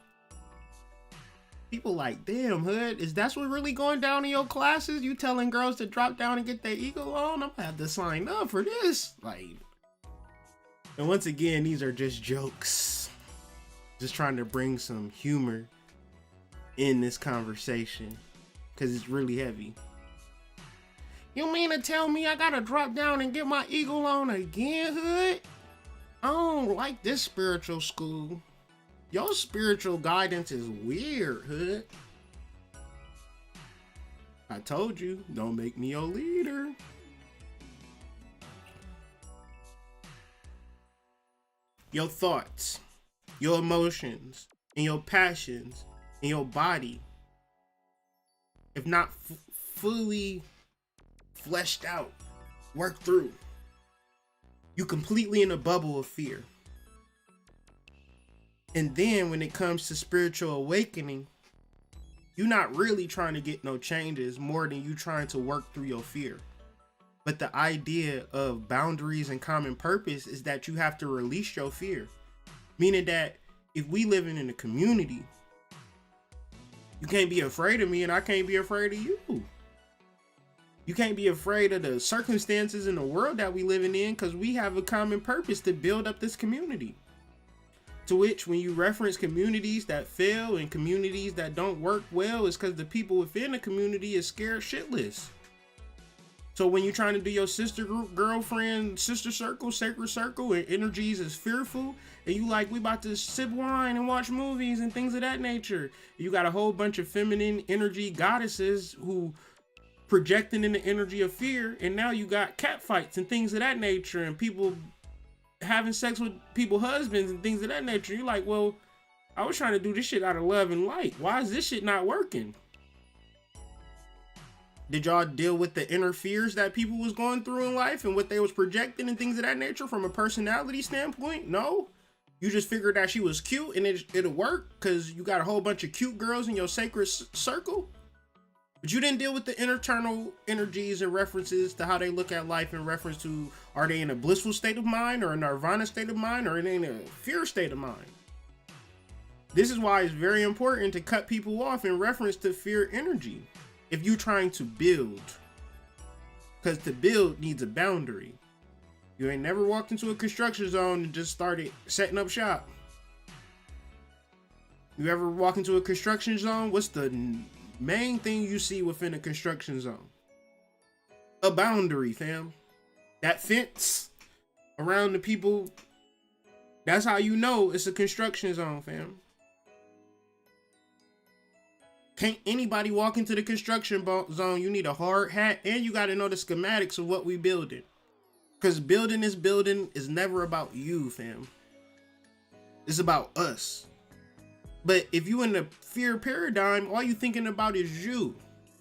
People like, damn, Hood, is that what really going down in your classes? You telling girls to drop down and get their eagle on? I'm gonna have to sign up for this. Like, and once again, these are just jokes. Just trying to bring some humor in this conversation, because it's really heavy. You mean to tell me I gotta drop down and get my eagle on again, Hood? I don't like this spiritual school. Your spiritual guidance is weird, Hood. I told you, don't make me your leader. Your thoughts, your emotions, and your passions, and your body, if not fully fleshed out, worked through, you completely in a bubble of fear. And then when it comes to spiritual awakening, you're not really trying to get no changes more than you trying to work through your fear. But the idea of boundaries and common purpose is that you have to release your fear. Meaning that if we living in a community, you can't be afraid of me and I can't be afraid of you. You can't be afraid of the circumstances in the world that we living in, because we have a common purpose to build up this community. To which, when you reference communities that fail and communities that don't work well, is because the people within the community is scared shitless. So when you're trying to do your sister group, girlfriend, sister circle, sacred circle, and energies is fearful, and you like, we about to sip wine and watch movies and things of that nature. You got a whole bunch of feminine energy goddesses who projecting in the energy of fear, and now you got cat fights and things of that nature, and people having sex with people's husbands and things of that nature. You're like, well, I was trying to do this shit out of love and light. Why is this shit not working? Did y'all deal with the inner fears that people was going through in life and what they was projecting and things of that nature from a personality standpoint? No. You just figured that she was cute and it'll work because you got a whole bunch of cute girls in your sacred circle. But you didn't deal with the internal energies and references to how they look at life in reference to, are they in a blissful state of mind or a nirvana state of mind, or are they in a fear state of mind? This is why it's very important to cut people off in reference to fear energy if you're trying to build, because to build needs a boundary. You ain't never walked into a construction zone and just started setting up shop. You ever walk into a construction zone? What's the main thing you see within a construction zone? A boundary, fam. That fence around the people, that's how you know it's a construction zone, fam. Can't anybody walk into the construction zone. You need a hard hat, and you got to know the schematics of what we building. Because building is never about you, fam. It's about us. But if you in the fear paradigm, all you thinking about is you,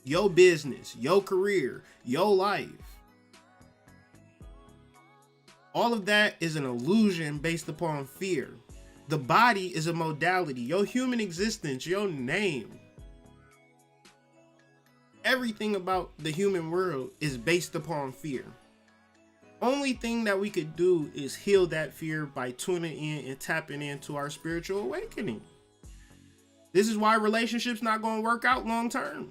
your business, your career, your life. All of that is an illusion based upon fear. The body is a modality. Your human existence, your name, everything about the human world is based upon fear. Only thing that we could do is heal that fear by tuning in and tapping into our spiritual awakening. This is why relationships not going to work out long term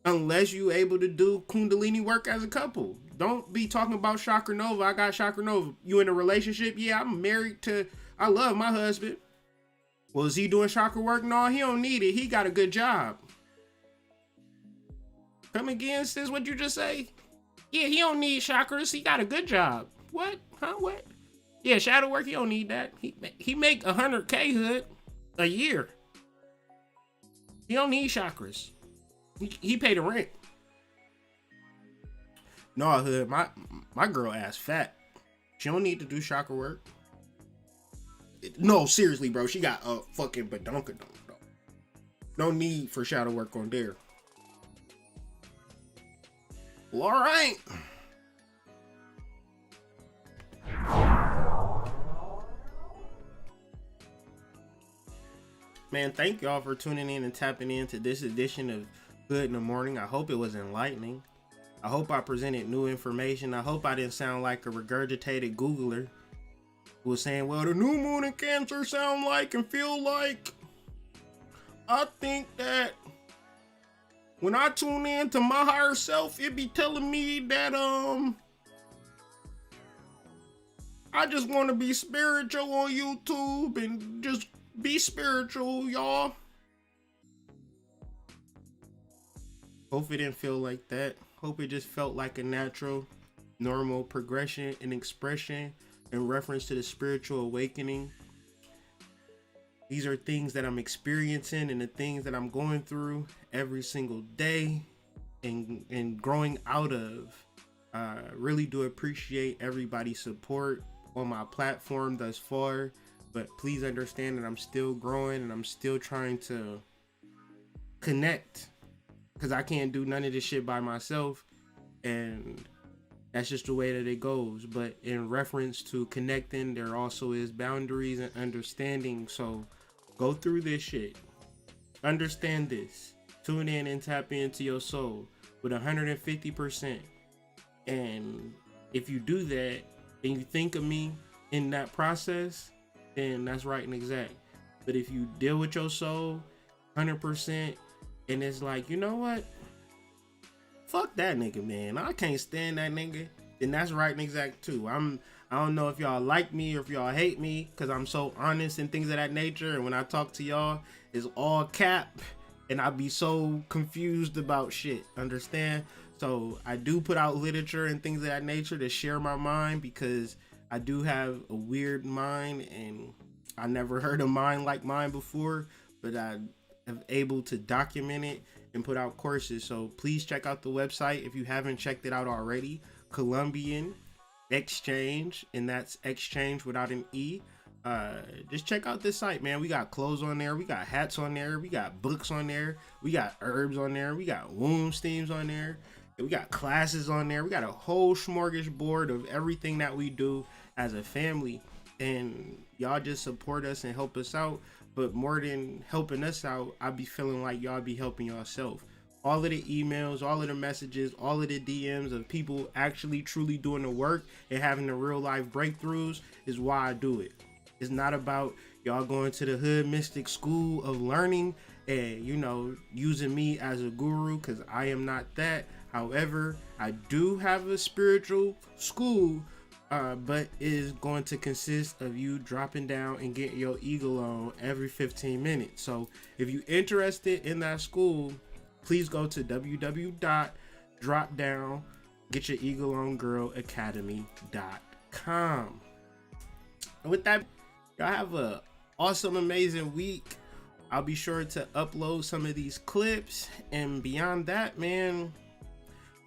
unless you able to do Kundalini work as a couple. Don't be talking about Chakra Nova. I got Chakra Nova. You in a relationship? Yeah, I'm married to, I love my husband. Well, is he doing chakra work? No, he don't need it. He got a good job. Come again, sis, what'd you just say? Yeah, he don't need chakras. He got a good job. What? Huh? What? Yeah, shadow work, he don't need that. He make 100K hood a year. He don't need chakras. He pay the rent. No, hood, my girl ass fat. She don't need to do chakra work. No, seriously, bro. She got a fucking badonkadonk, bro. No need for shadow work on there. Well, all right. Man, thank y'all for tuning in and tapping into this edition of Good in the Morning. I hope it was enlightening. I hope I presented new information. I hope I didn't sound like a regurgitated Googler who was saying, well, the new moon in Cancer sound like and feel like. I think that when I tune in to my higher self, it be telling me that I just want to be spiritual on YouTube and just be spiritual, y'all. Hope it didn't feel like that. Hope it just felt like a natural, normal progression and expression in reference to the spiritual awakening. These are things that I'm experiencing and the things that I'm going through every single day and growing out of. I really do appreciate everybody's support on my platform thus far, but please understand that I'm still growing and I'm still trying to connect, because I can't do none of this shit by myself, and that's just the way that it goes. But in reference to connecting, there also is boundaries and understanding. So go through this shit, understand this, tune in and tap into your soul with 150%. And if you do that and you think of me in that process, then that's right and exact. But if you deal with your soul 100% and it's like, you know what, fuck that nigga, man, I can't stand that nigga, then that's right and exact too. I don't know if y'all like me or if y'all hate me, because I'm so honest and things of that nature, and when I talk to y'all, it's all cap, and I be so confused about shit, understand? So I do put out literature and things of that nature to share my mind, because I do have a weird mind and I never heard a mind like mine before, but I am able to document it and put out courses. So please check out the website if you haven't checked it out already. Colombian Exchange, and that's exchange without an E. Just check out this site, man. We got clothes on there, we got hats on there, we got books on there, we got herbs on there, we got womb steams on there, we got classes on there. We got a whole smorgasbord of everything that we do as a family, and y'all just support us and help us out. But more than helping us out, I be feeling like y'all be helping yourself. All of the emails, all of the messages, all of the DMs of people actually truly doing the work and having the real life breakthroughs is why I do it. It's not about y'all going to the hood mystic school of learning and, you know, using me as a guru, because I am not that. However, I do have a spiritual school, but it is going to consist of you dropping down and getting your eagle on every 15 minutes. So if you're interested in that school, please go to www.dropdowngetyourEagleOnGirlAcademy.com. And with that, y'all have a awesome, amazing week. I'll be sure to upload some of these clips, and beyond that, man,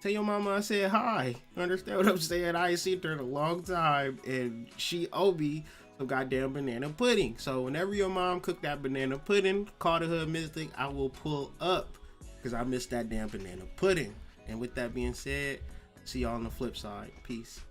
tell your mama I said hi. Understand what I'm saying? I ain't seen her in a long time, and she owe me some goddamn banana pudding. So whenever your mom cook that banana pudding, call the Hood Mystic, I will pull up, because I missed that damn banana pudding. And with that being said, see y'all on the flip side. Peace.